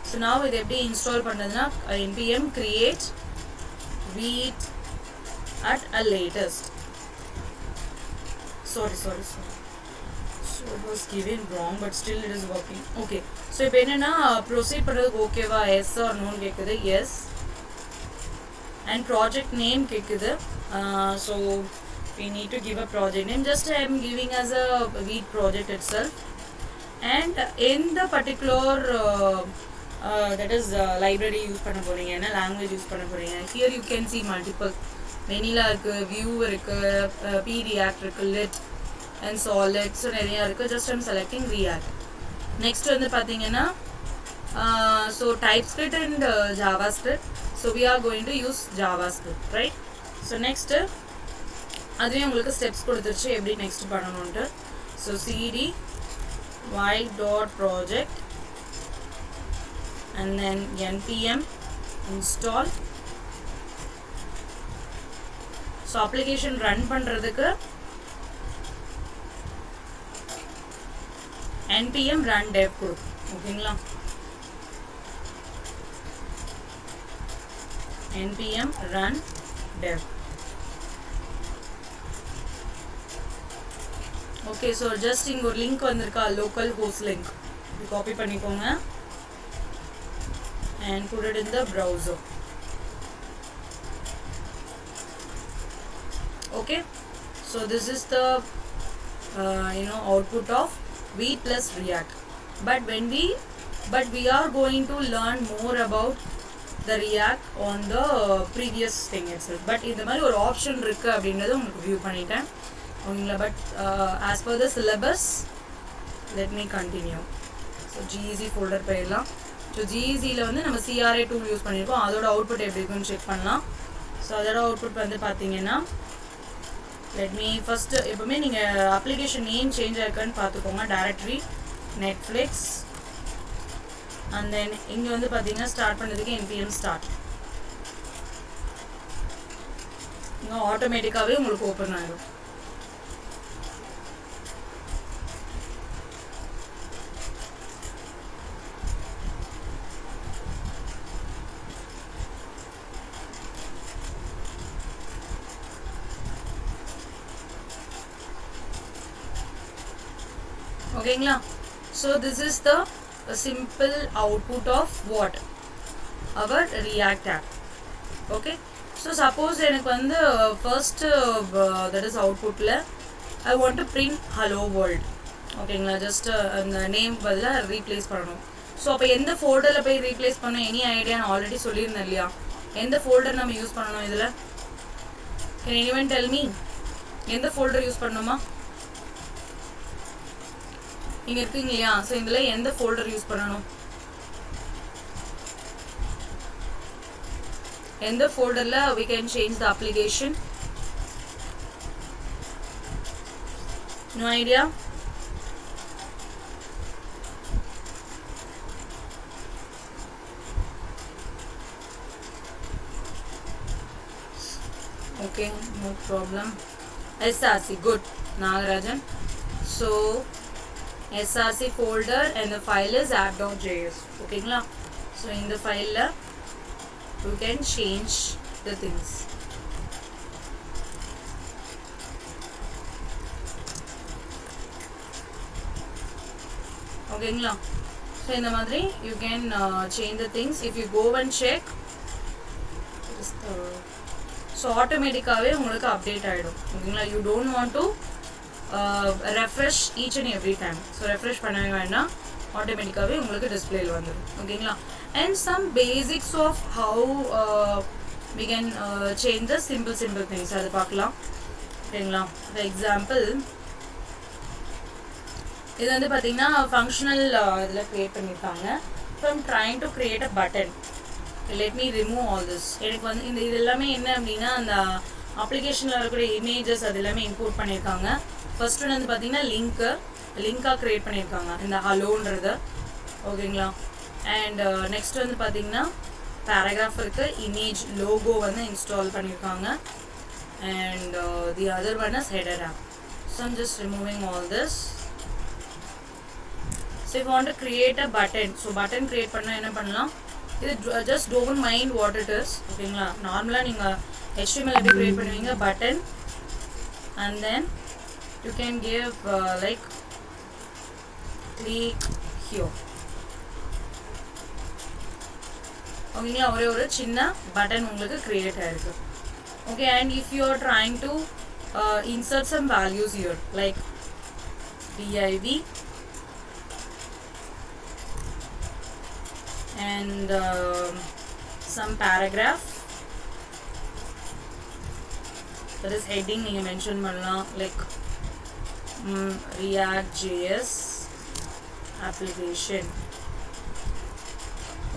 ஸோ நான் இது எப்படி இன்ஸ்டால் பண்ணுறதுன்னா npm create wheat at a latest. sorry so it was given wrong but still it is working. okay, so இப்போ என்னன்னா ப்ரொசீட் பண்ணுறதுக்கு ஓகேவா? எஸ் ஆர் நோன்னு கேட்குது. எஸ். அண்ட் ப்ராஜெக்ட் நேம் கேட்குது. So we need to give a project name. just I am giving as a wheat project itself. and in the particular that is library use பண்ண போகிறீங்க, என்ன language use பண்ண போகிறீங்க. here you can see multiple. Vanilla இருக்குது, Vue இருக்குது, React இருக்குது, lit and solid. So நிறையா இருக்குது. just I'm selecting React. next வந்து பார்த்தீங்கன்னா so TypeScript and JavaScript. so we are going to use JavaScript, right? so next அதுவே உங்களுக்கு steps கொடுத்துருச்சு எப்படி next பண்ணணுன்ட்டு. So cd y dot project and then npm install. So application run பண்றதுக்கு npm run dev கொடுக்கும். ஓகேங்களா? npm run dev. Okay, so just இங்க ஒரு link வந்திருக்கா, local host link. இது காப்பி பண்ணிக்கோங்க and put it in the browser. Okay, so this is the output of V plus React. But we are going to learn more about the React on the previous thing itself. But இந்த மாதிரி ஒரு option இருக்கு அப்படின்றத உங்களுக்கு view பண்ணிட்டேன். ஓகேங்களா? But as per the syllabus, let me continue. So GEC folder போயிடலாம். So ஜிஇசியில் வந்து நம்ம CRA டூல் யூஸ் பண்ணியிருக்கோம். அதோட அவுட்புட் எப்படி இருக்குன்னு செக் பண்ணலாம். ஸோ அதோட அவுட்புட் வந்து பார்த்தீங்கன்னா, லெட் மீ ஃபஸ்ட்டு எப்பவுமே நீங்கள் அப்ளிகேஷன் நேம் சேஞ்ச் ஆயிருக்கான்னு பார்த்துக்கோங்க. டைரக்டரி நெட்ஃப்ளிக்ஸ் அண்ட் தென் இங்கே வந்து பார்த்தீங்கன்னா ஸ்டார்ட் பண்ணுறதுக்கு npm ஸ்டார்ட். இங்கே ஆட்டோமேட்டிக்காகவே உங்களுக்கு ஓப்பன் ஆகிடும். ஓகேங்களா? So this is the simple output of what? Our React app. Okay, so suppose எனக்கு வந்து first that is outputல I want to print hello world. ஓகேங்களா? just அந்த நேம் பதிலாக ரீப்ளேஸ் பண்ணணும். ஸோ அப்போ எந்த ஃபோல்டரில் போய் ரீப்ளேஸ் பண்ணணும்? Any idea? நான் ஆல்ரெடி சொல்லியிருந்தேன் இல்லையா? எந்த ஃபோல்டர் நம்ம யூஸ் பண்ணணும் இதில்? Can anyone tell me? எந்த ஃபோல்டர் யூஸ் பண்ணணுமா? இங்கே இருக்குங்க இல்லையா? ஸோ இதில் எந்த ஃபோல்டர் யூஸ் பண்ணணும்? எந்த ஃபோல்டரில் we can change the application? No idea? Okay, no problem. SRC, good. Nagarajan. So SRC folder and the file is app.js. Okay, so in the file you can change the things. Okay, so in the madri you can change the things. If you go and check, so automatically உங்களுக்கு update ஆயிடும். ஓகேங்களா? you don't want to refresh each and every time. So refresh பண்ணவே வேண்டாம், ஆட்டோமேட்டிக்காகவே உங்களுக்கு டிஸ்பிளேல வந்துடும். ஓகேங்களா? and some basics of how we can change the simple things அது பார்க்கலாம். ஓகேங்களா? for example இது வந்து பார்த்தீங்கன்னா ஃபங்க்ஷனல் இதில் க்ரியேட் பண்ணியிருக்காங்க. from trying to create a button, let me remove all this. எனக்கு வந்து இது எல்லாமே என்ன அப்படின்னா அந்த அப்ளிகேஷனில் இருக்கக்கூடிய இமேஜஸ் அது எல்லாமே இம்போர்ட் பண்ணியிருக்காங்க. ஃபர்ஸ்ட் ஒன்று வந்து பார்த்தீங்கன்னா லிங்காக க்ரியேட் பண்ணியிருக்காங்க இந்த ஹலோன்றது. ஓகேங்களா? அண்ட் நெக்ஸ்ட் வந்து பார்த்தீங்கன்னா பேராகிராஃப் இருக்குது, இமேஜ் லோகோ வந்து இன்ஸ்டால் பண்ணியிருக்காங்க. And the other one is header app. So I'm just removing all this. So if you want to create a button, so button create பண்ணால் என்ன பண்ணலாம்? இது just don't mind what it is. ஓகேங்களா? நார்மலாக நீங்கள் HTML எப்படி create பண்ணுவீங்க? Button and then you can give like click here. ஓகேங்களா? ஒரே ஒரு சின்ன பட்டன் உங்களுக்கு க்ரியேட் ஆயிருக்கு. Okay, and if you are trying to insert some values here like div and some paragraph, that is heading நீங்க mention பண்ணலாம் like React.js application.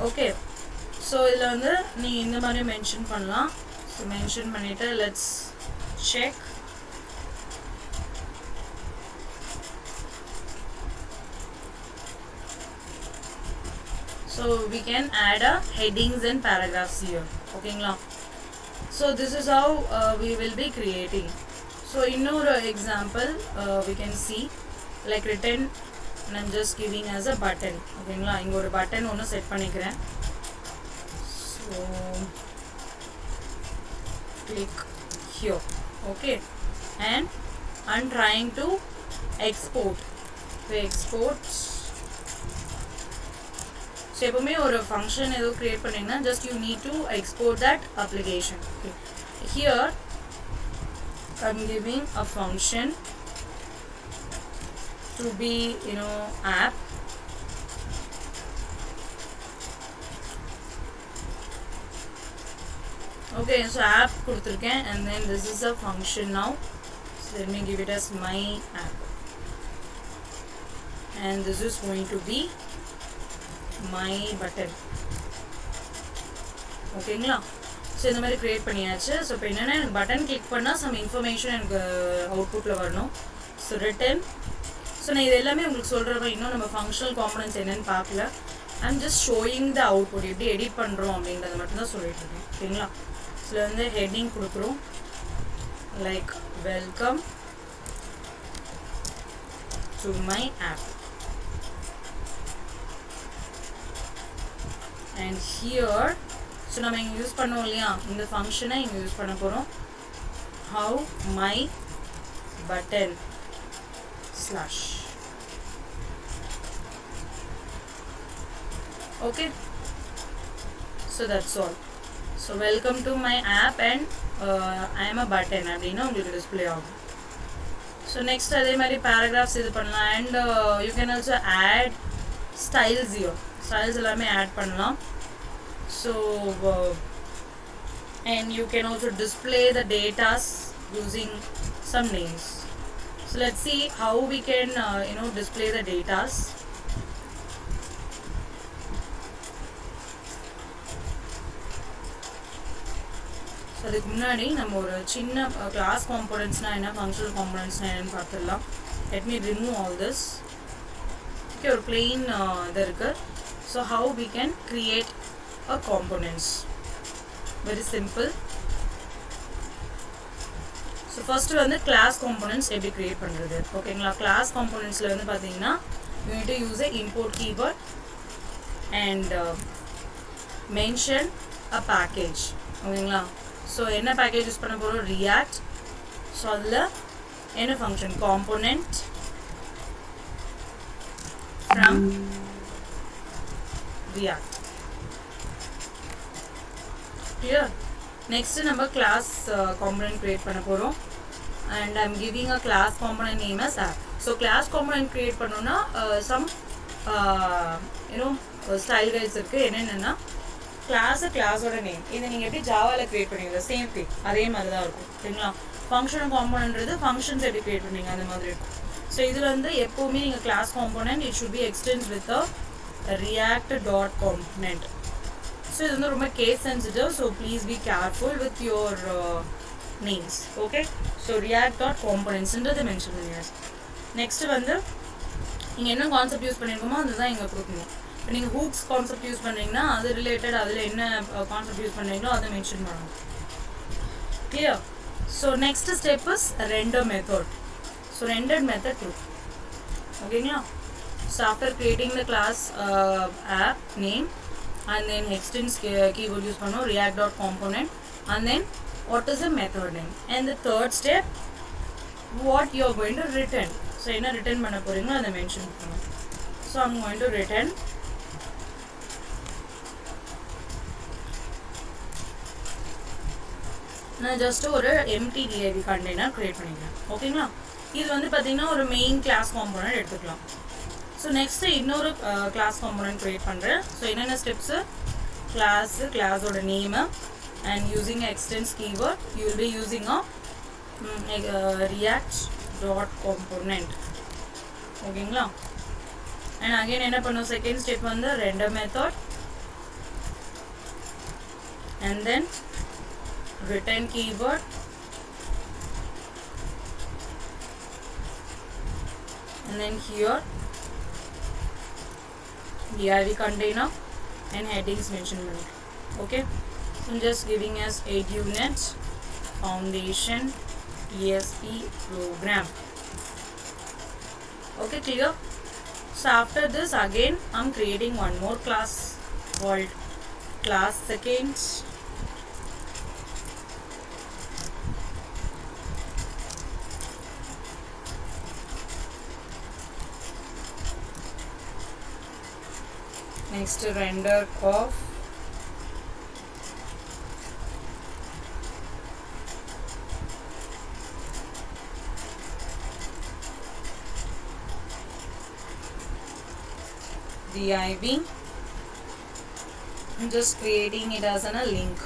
Okay, so இதில் வந்து நீங்கள் இந்த மாதிரி மென்ஷன் பண்ணலாம். ஸோ மென்ஷன் பண்ணிவிட்டு let's check. So we can add a headings and paragraphs here. Okay, so this is how we will be creating. So in our example we can see like written, and I'm just giving as a button. Okay, inga oru button one set panikren. So click here. Okay, and I'm trying to export. So export. So எப்பவுமே ஒரு function ஏதோ create பண்ணீங்கன்னா just you need to export that application. Okay, here I'm giving a function to be app. Okay, so app கொடுத்திருக்கேன், and then this is a function now. So let me give it as my app, and this is going to be my button. ஓகேங்களா? So இந்த மாதிரி create பண்ணியாச்சு. So இப்போ என்னென்னா எனக்கு button click பண்ணால் some information எனக்கு அவுட்புட்டில் வரணும். So return. ஸோ நான் இது எல்லாமே உங்களுக்கு சொல்கிறப்ப இன்னும் நம்ம ஃபங்க்ஷனல் காம்பனன்ட்ஸ் என்னென்னு பார்க்கல. I'm just showing the output எப்படி எடிட் பண்ணுறோம் அப்படின்றத மட்டும்தான் சொல்லிட்டு இருக்கேன். ஓகேங்களா? ஸோ வந்து ஹெட்டிங் கொடுக்குறோம் like welcome to my app. And here, so நம்ம இங்கே யூஸ் பண்ணுவோம் இல்லையா, இந்த ஃபங்க்ஷனை இங்கே யூஸ் பண்ண போகிறோம். how my button slash. Okay, so that's all. So welcome to my app and I am a button அப்படின்னா உங்களுக்கு டிஸ்பிளே ஆகும். ஸோ நெக்ஸ்ட் அதே மாதிரி பேராகிராஃப்ஸ் இது பண்ணலாம். And you can also add styles here. Styles எல்லாமே add பண்ணலாம். So and you can also display the data using some names. So let's see how we can display the data. So அதுக்கு முன்னாடி நம்ம ஒரு சின்ன class காம்போனன்ட்ஸ்னா என்ன, functional காம்போனன்ட்ஸ்னா என்னன்னு பார்த்துடலாம். Let me remove all this. Okay, ஒரு plain இது இருக்கு. So how we can create a components? Very simple. So first வந்து class components எப்படி create பண்றது? ஓகேங்களா? class componentsல வந்து பாத்தீங்கன்னா you need to use a import keyword and mention a package. ஓகேங்களா? So என்ன package யூஸ் பண்ண போறோம்? React. So அதுல என்ன function? Component from React. Clear? Next number class component create பண்ண போறோம், and I'm giving a class component name as app. So class component create பண்ணனும்னா some style guides இருக்கு. என்னன்னா class-ஓட name இத நீங்க எப்படி ஜாவால கிரியேட் பண்ணுவீங்க, சேம் திங் அதே மாதிரி தான் இருக்கும். சரிங்களா? ஃபங்க்ஷனல் காம்போனன்ட்ன்றது ஃபங்க்ஷன்ஸ் எப்படி கிரியேட் பண்ணுவீங்க அந்த மாதிரி இருக்கும். ஸோ இதுல வந்து எப்பவுமே நீங்க class component it should be extends with a react.component. So this is ரொம்ப case sensitive, so please be careful with your names. Okay, so react.components ன்றதை மென்ஷன் பண்ணியாச்சு. நெக்ஸ்ட் வந்து நீங்க என்ன கான்செப்ட் யூஸ் பண்ணிருக்கோமோ அதுதான் இங்க கொடுக்கணும். இப்போ நீங்க ஹூக்ஸ் கான்செப்ட் யூஸ் பண்றீங்கன்னா அது ரிலேட்டட் அதுல என்ன கான்செப்ட் யூஸ் பண்றீங்களோ அதை மென்ஷன் பண்ணணும். Clear? So next step is render method. So rendered method too. ஓகேங்களா? So after creating the class app name and then extends keyword use பண்ணோம் react.component, and then what is the method name, and the third step what you are going to return. So என்ன return பண்ண போறீங்களோ அதை mention பண்ணணும். So I'm going to return நான் just ஒரு empty div container create பண்ணிக்கிறேன். ஓகேங்களா? இது வந்து பாத்தீங்கன்னா ஒரு main class component எடுத்துக்கலாம். So next இன்னொரு class component create பண்றேன். So என்னென்ன steps? class ஓட name and using extends keyword you will be using a react.component. ஓகேங்களா? and again என்ன பண்ணும், second step வந்து render method and then return keyword and then here div container and headings mention பண்ணு. Okay, so I'm just giving us EduNet Foundation ESP program. Okay, clear? So after this again I'm creating one more class called class second. Next render of div. I'm just creating it as a link.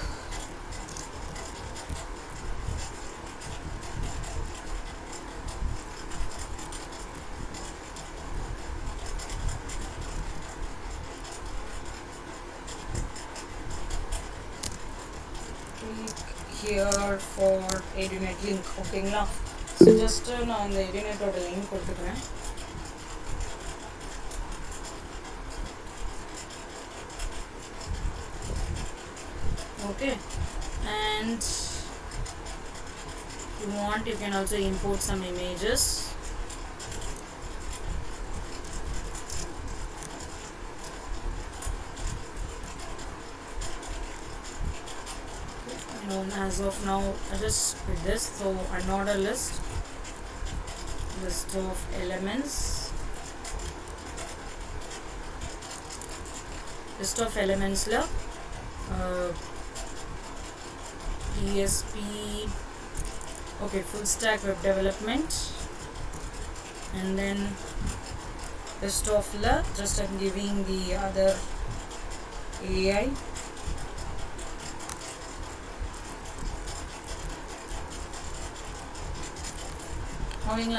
Here for EduNet link. Okay, so just now in the EduNet or the link கொடுத்துக்கிறேன். Okay, and if you want you can also import some images. As of now I just did this. So unordered list of elements, la ESP, okay, full stack web development, and then list of la just I'm giving the other AI. or and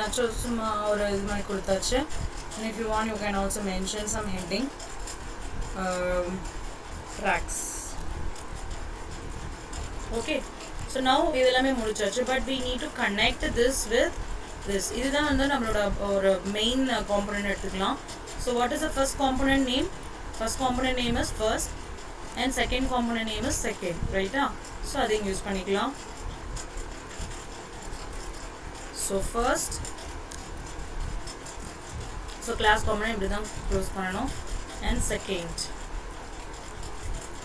if you want you can also mention some heading tracks. Okay, so now idellame mudichachu, but we need to connect this with this. Idha vandu nammaloda or main component edukalam. So what is the first component name? First component name is first and second component name is second, right? So adha use panikalam. So first, so class component இப்படி தான் close பண்ணணும், and second.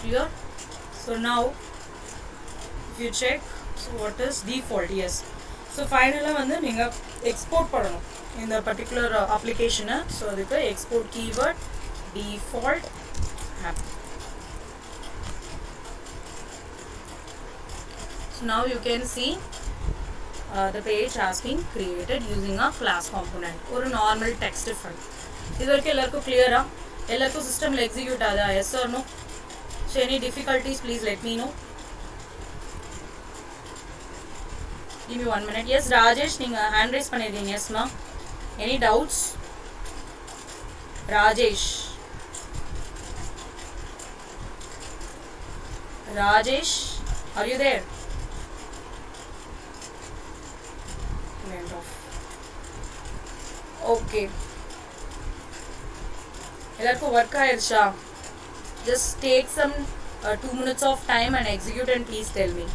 Clear? So now if you check, so what is default? Yes. So finally வந்து நீங்க export பண்ணணும் இந்த particular application. So அதுக்கு export keyword default app. So now you can see the page has been created using a class component or a normal text file. Is it clear? Ellarku system will execute ada, yes or no? So any difficulties please let me know. Give me 1 minute. Yes, Rajesh, neenga hand raise pannireenga. Yes ma. Any doubts? Rajesh, are you there? Okay, ellarku work aayircha. Just take some 2 minutes of time and execute and please tell me.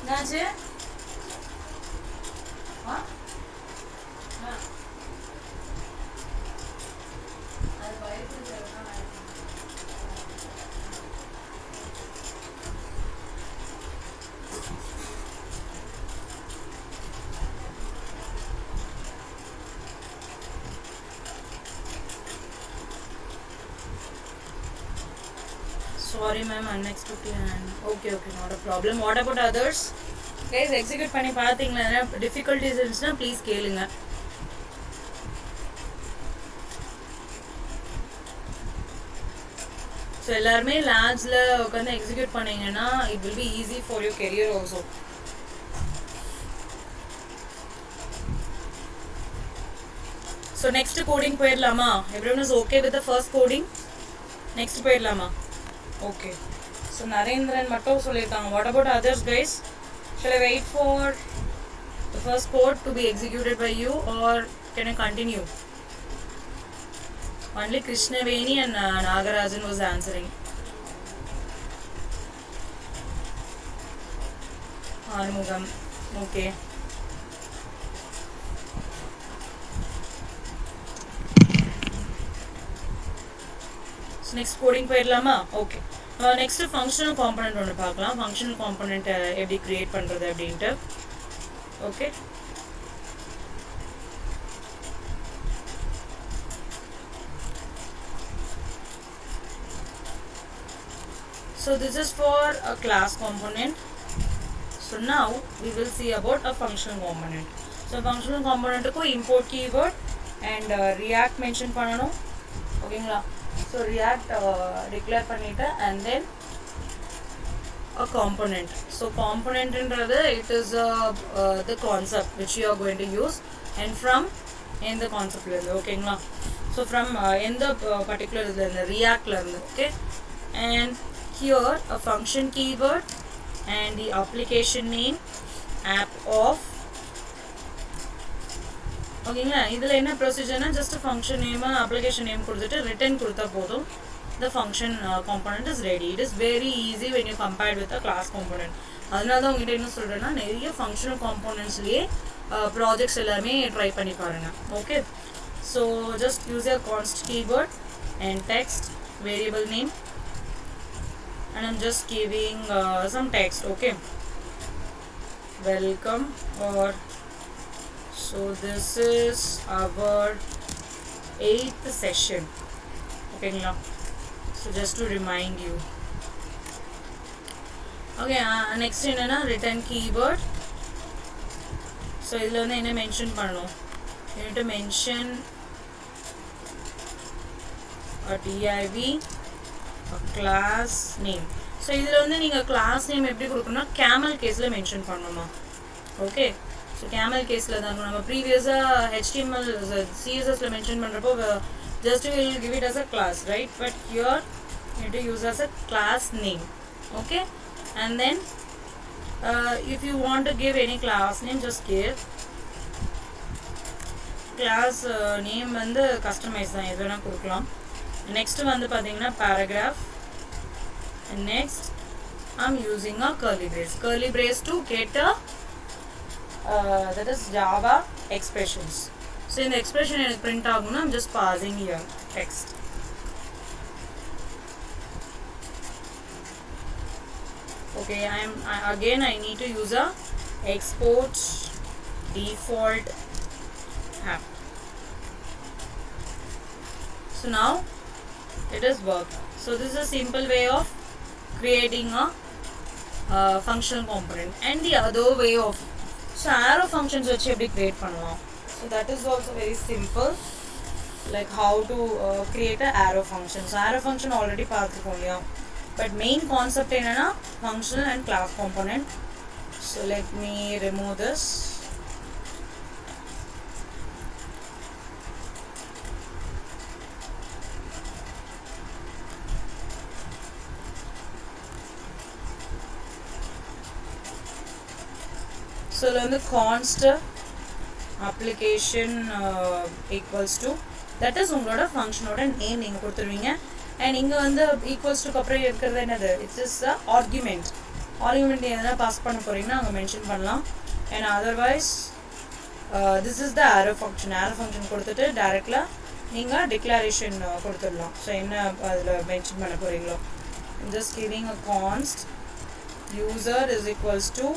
என்னாச்சு? Sorry ma'am, unexpected and okay, not a problem. What about others? Guys, execute பண்ணி பாத்தீங்களா? Difficulties இருந்துச்சுன்னா please கேளுங்க. So எல்லாருமே labsல உட்கார்ந்து execute பண்ணீங்கன்னா it will be easy for your career also. So next coding போயிடலாமா? Everyone is okay with the first coding? Next போயிடலாமா? Okay. So Narendran மட்டும் சொல்லிருக்காங்க. What about others guys? Shall I wait for the first code to be executed by you or can I continue? Only Krishnaveni and Nagarajan was answering. Anmugam. Okay. So next coding போயிடலாமா? Okay. Next functional component ஒன்று பார்க்கலாம். Functional component எப்படி create பண்ணுறது அப்படின்ட்டு. Okay. So this is for a class component. So now we will see about a functional component. So functional component को import keyword and React mention பண்ணணும். ஓகேங்களா? So React declare பண்ணிட்டு and then a component. So component என்றது it is the concept which you are going to use and from in the concept level. ஓகேங்களா? So from in the particular in the React level. Okay. And here a function keyword and the application name app of. ஓகேங்களா? இதில் என்ன ப்ரொசீஜர்னா just a function name application name கொடுத்துட்டு return கொடுத்தா போதும். The function component is ready. It is very easy when you compare with a class component. அதனால தான் உங்ககிட்ட என்ன சொல்கிறேன்னா நிறைய functional componentsலேயே ப்ராஜெக்ட்ஸ் எல்லாமே ட்ரை பண்ணி பாருங்க. Okay. So just use your const keyword and text variable name and I'm just giving some text. Okay. Welcome or so this is our 8th session. Okay, so just to remind you. Okay, next enna return keyword. So idhula vandu enna mention pannom? You need to mention a div, a class name. So idhula vandu neenga class name eppadi kudukanum camel case la mention pannuma. Okay. So camel case la dhaan nama previous HTML CSS la mention பண்றப்போ just we will give it as a class, right? But here you need to use as a class name. Okay. And then if you want to give any class name, just give class name வந்து customize தான் எது வேணா கொடுக்கலாம். Next வந்து பாத்தீங்கன்னா paragraph and next I'm using a curly brace to get a that is Java expressions. So in the expression எனக்கு print ஆகும்னா I'm just passing here text. Okay, I need to use a export default app. So now it is work. So this is a simple way of creating a functional component. And the other way of, so arrow functions வச்சு எப்படி create பண்ணலாம். So that is also very simple, like how to create a arrow function. So arrow function already பார்த்துருக்கோம் இல்லையா, but main concept என்னன்னா functional and class component. So let me remove this. So then the const application equals to, that is உங்களோட ஃபங்க்ஷனோட name நீங்கள் கொடுத்துருவீங்க. And இங்கே வந்து equals டுக்கு அப்புறம் இருக்கிறது என்னது, it's is a argument. Argument எதனா பாஸ் பண்ண போகிறீங்கன்னா அங்கே மென்ஷன் பண்ணலாம். And otherwise this is the arrow function. Arrow function கொடுத்துட்டு டேரெக்டாக நீங்கள் டிக்ளரேஷன் கொடுத்துடலாம். ஸோ என்ன அதில் மென்ஷன் பண்ண போகிறீங்களோ, just giving a கான்ஸ்ட் user is equals to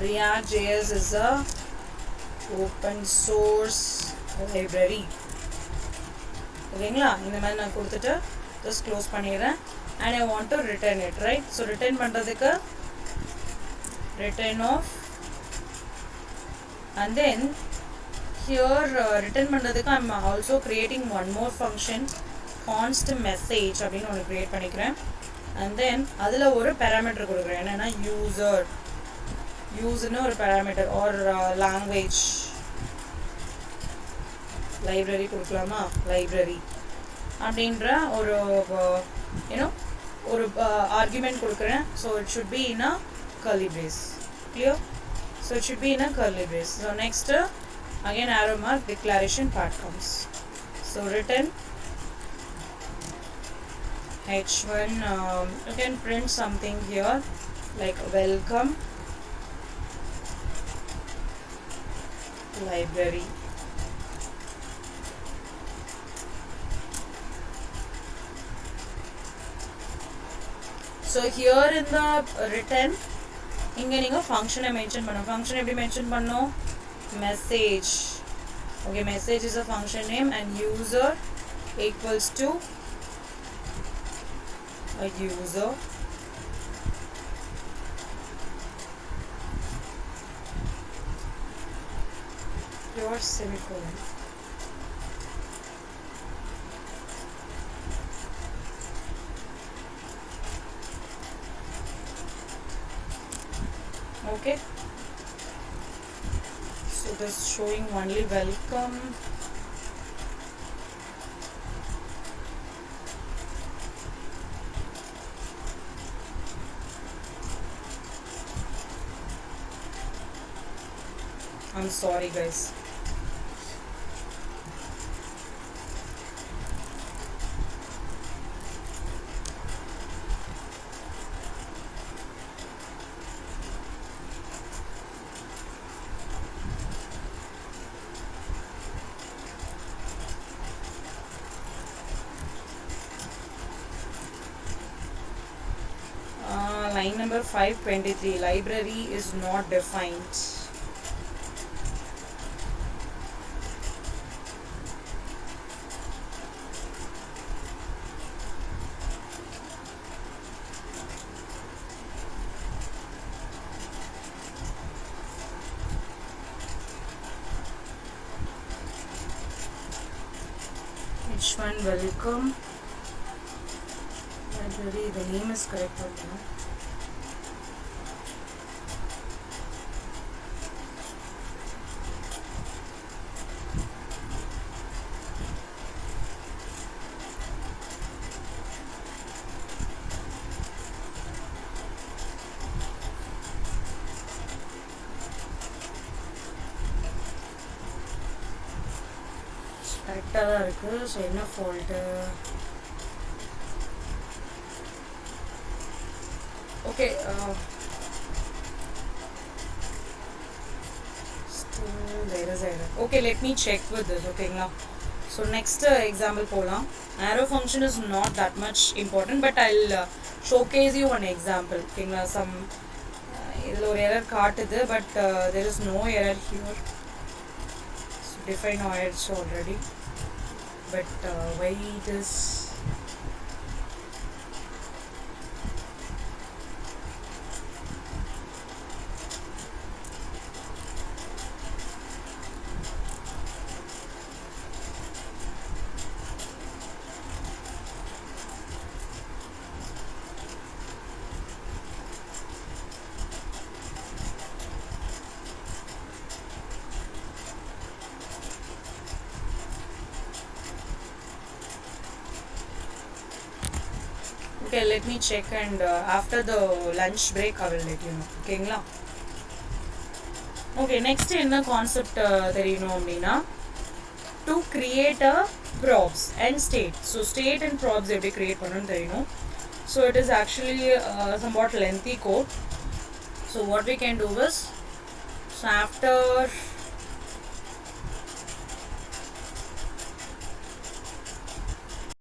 React.js is a open source library. ஓகேங்களா, இந்த மாதிரி நான் கொடுத்துட்டு ஜஸ்ட் க்ளோஸ் பண்ணிடுறேன். And I want to return it, right? So return பண்ணுறதுக்கு return of, and then here return பண்ணுறதுக்கு I'm also creating one more function, const message அப்படின்னு ஒன்று க்ரியேட் பண்ணிக்கிறேன். அண்ட் தென் அதில் ஒரு பேராமீட்டர் கொடுக்குறேன், என்னென்னா யூஸ்னு ஒரு பேராமீட்டர், ஆர் லாங்குவேஜ் லைப்ரரி கொடுக்கலாமா, லைப்ரரி அப்படின்ற ஒரு யூனோ ஒரு ஆர்குமெண்ட் கொடுக்குறேன். So it should be in a curly brace. clear? So it should be in a curly brace. So next again arrow mark declaration part comes. So return h1, you can print something here like welcome library. So here in the return இங்க நீங்க function mention பண்ணனும். function எப்படி mention பண்ணனும்? message. Okay, message is a function name and user equals to a user. Your semicolon. Okay, so this showing only welcome. I'm sorry guys. Line number 523, library is not defined. H1 welcome library, the name is correct. Okay. கரெக்டாக தான் இருக்குது. So என்ன fault? Okay, uh, still there is error. Okay, let me check with this. Okay, now so next example polam. Arrow function is not that much important, but I'll showcase you one example. Okay, now some idhula or error kaatudhu, but there is no error here. So define errors already, but why this? Okay, let me check, and after the lunch break I will let you know. Okay, okay, next என்ன concept தெரியணும் அப்படின்னா to create a props and state. So state and props எப்படி create பண்ணணும்னு தெரியணும். So it is actually somewhat lengthy code. So what we can do is, so after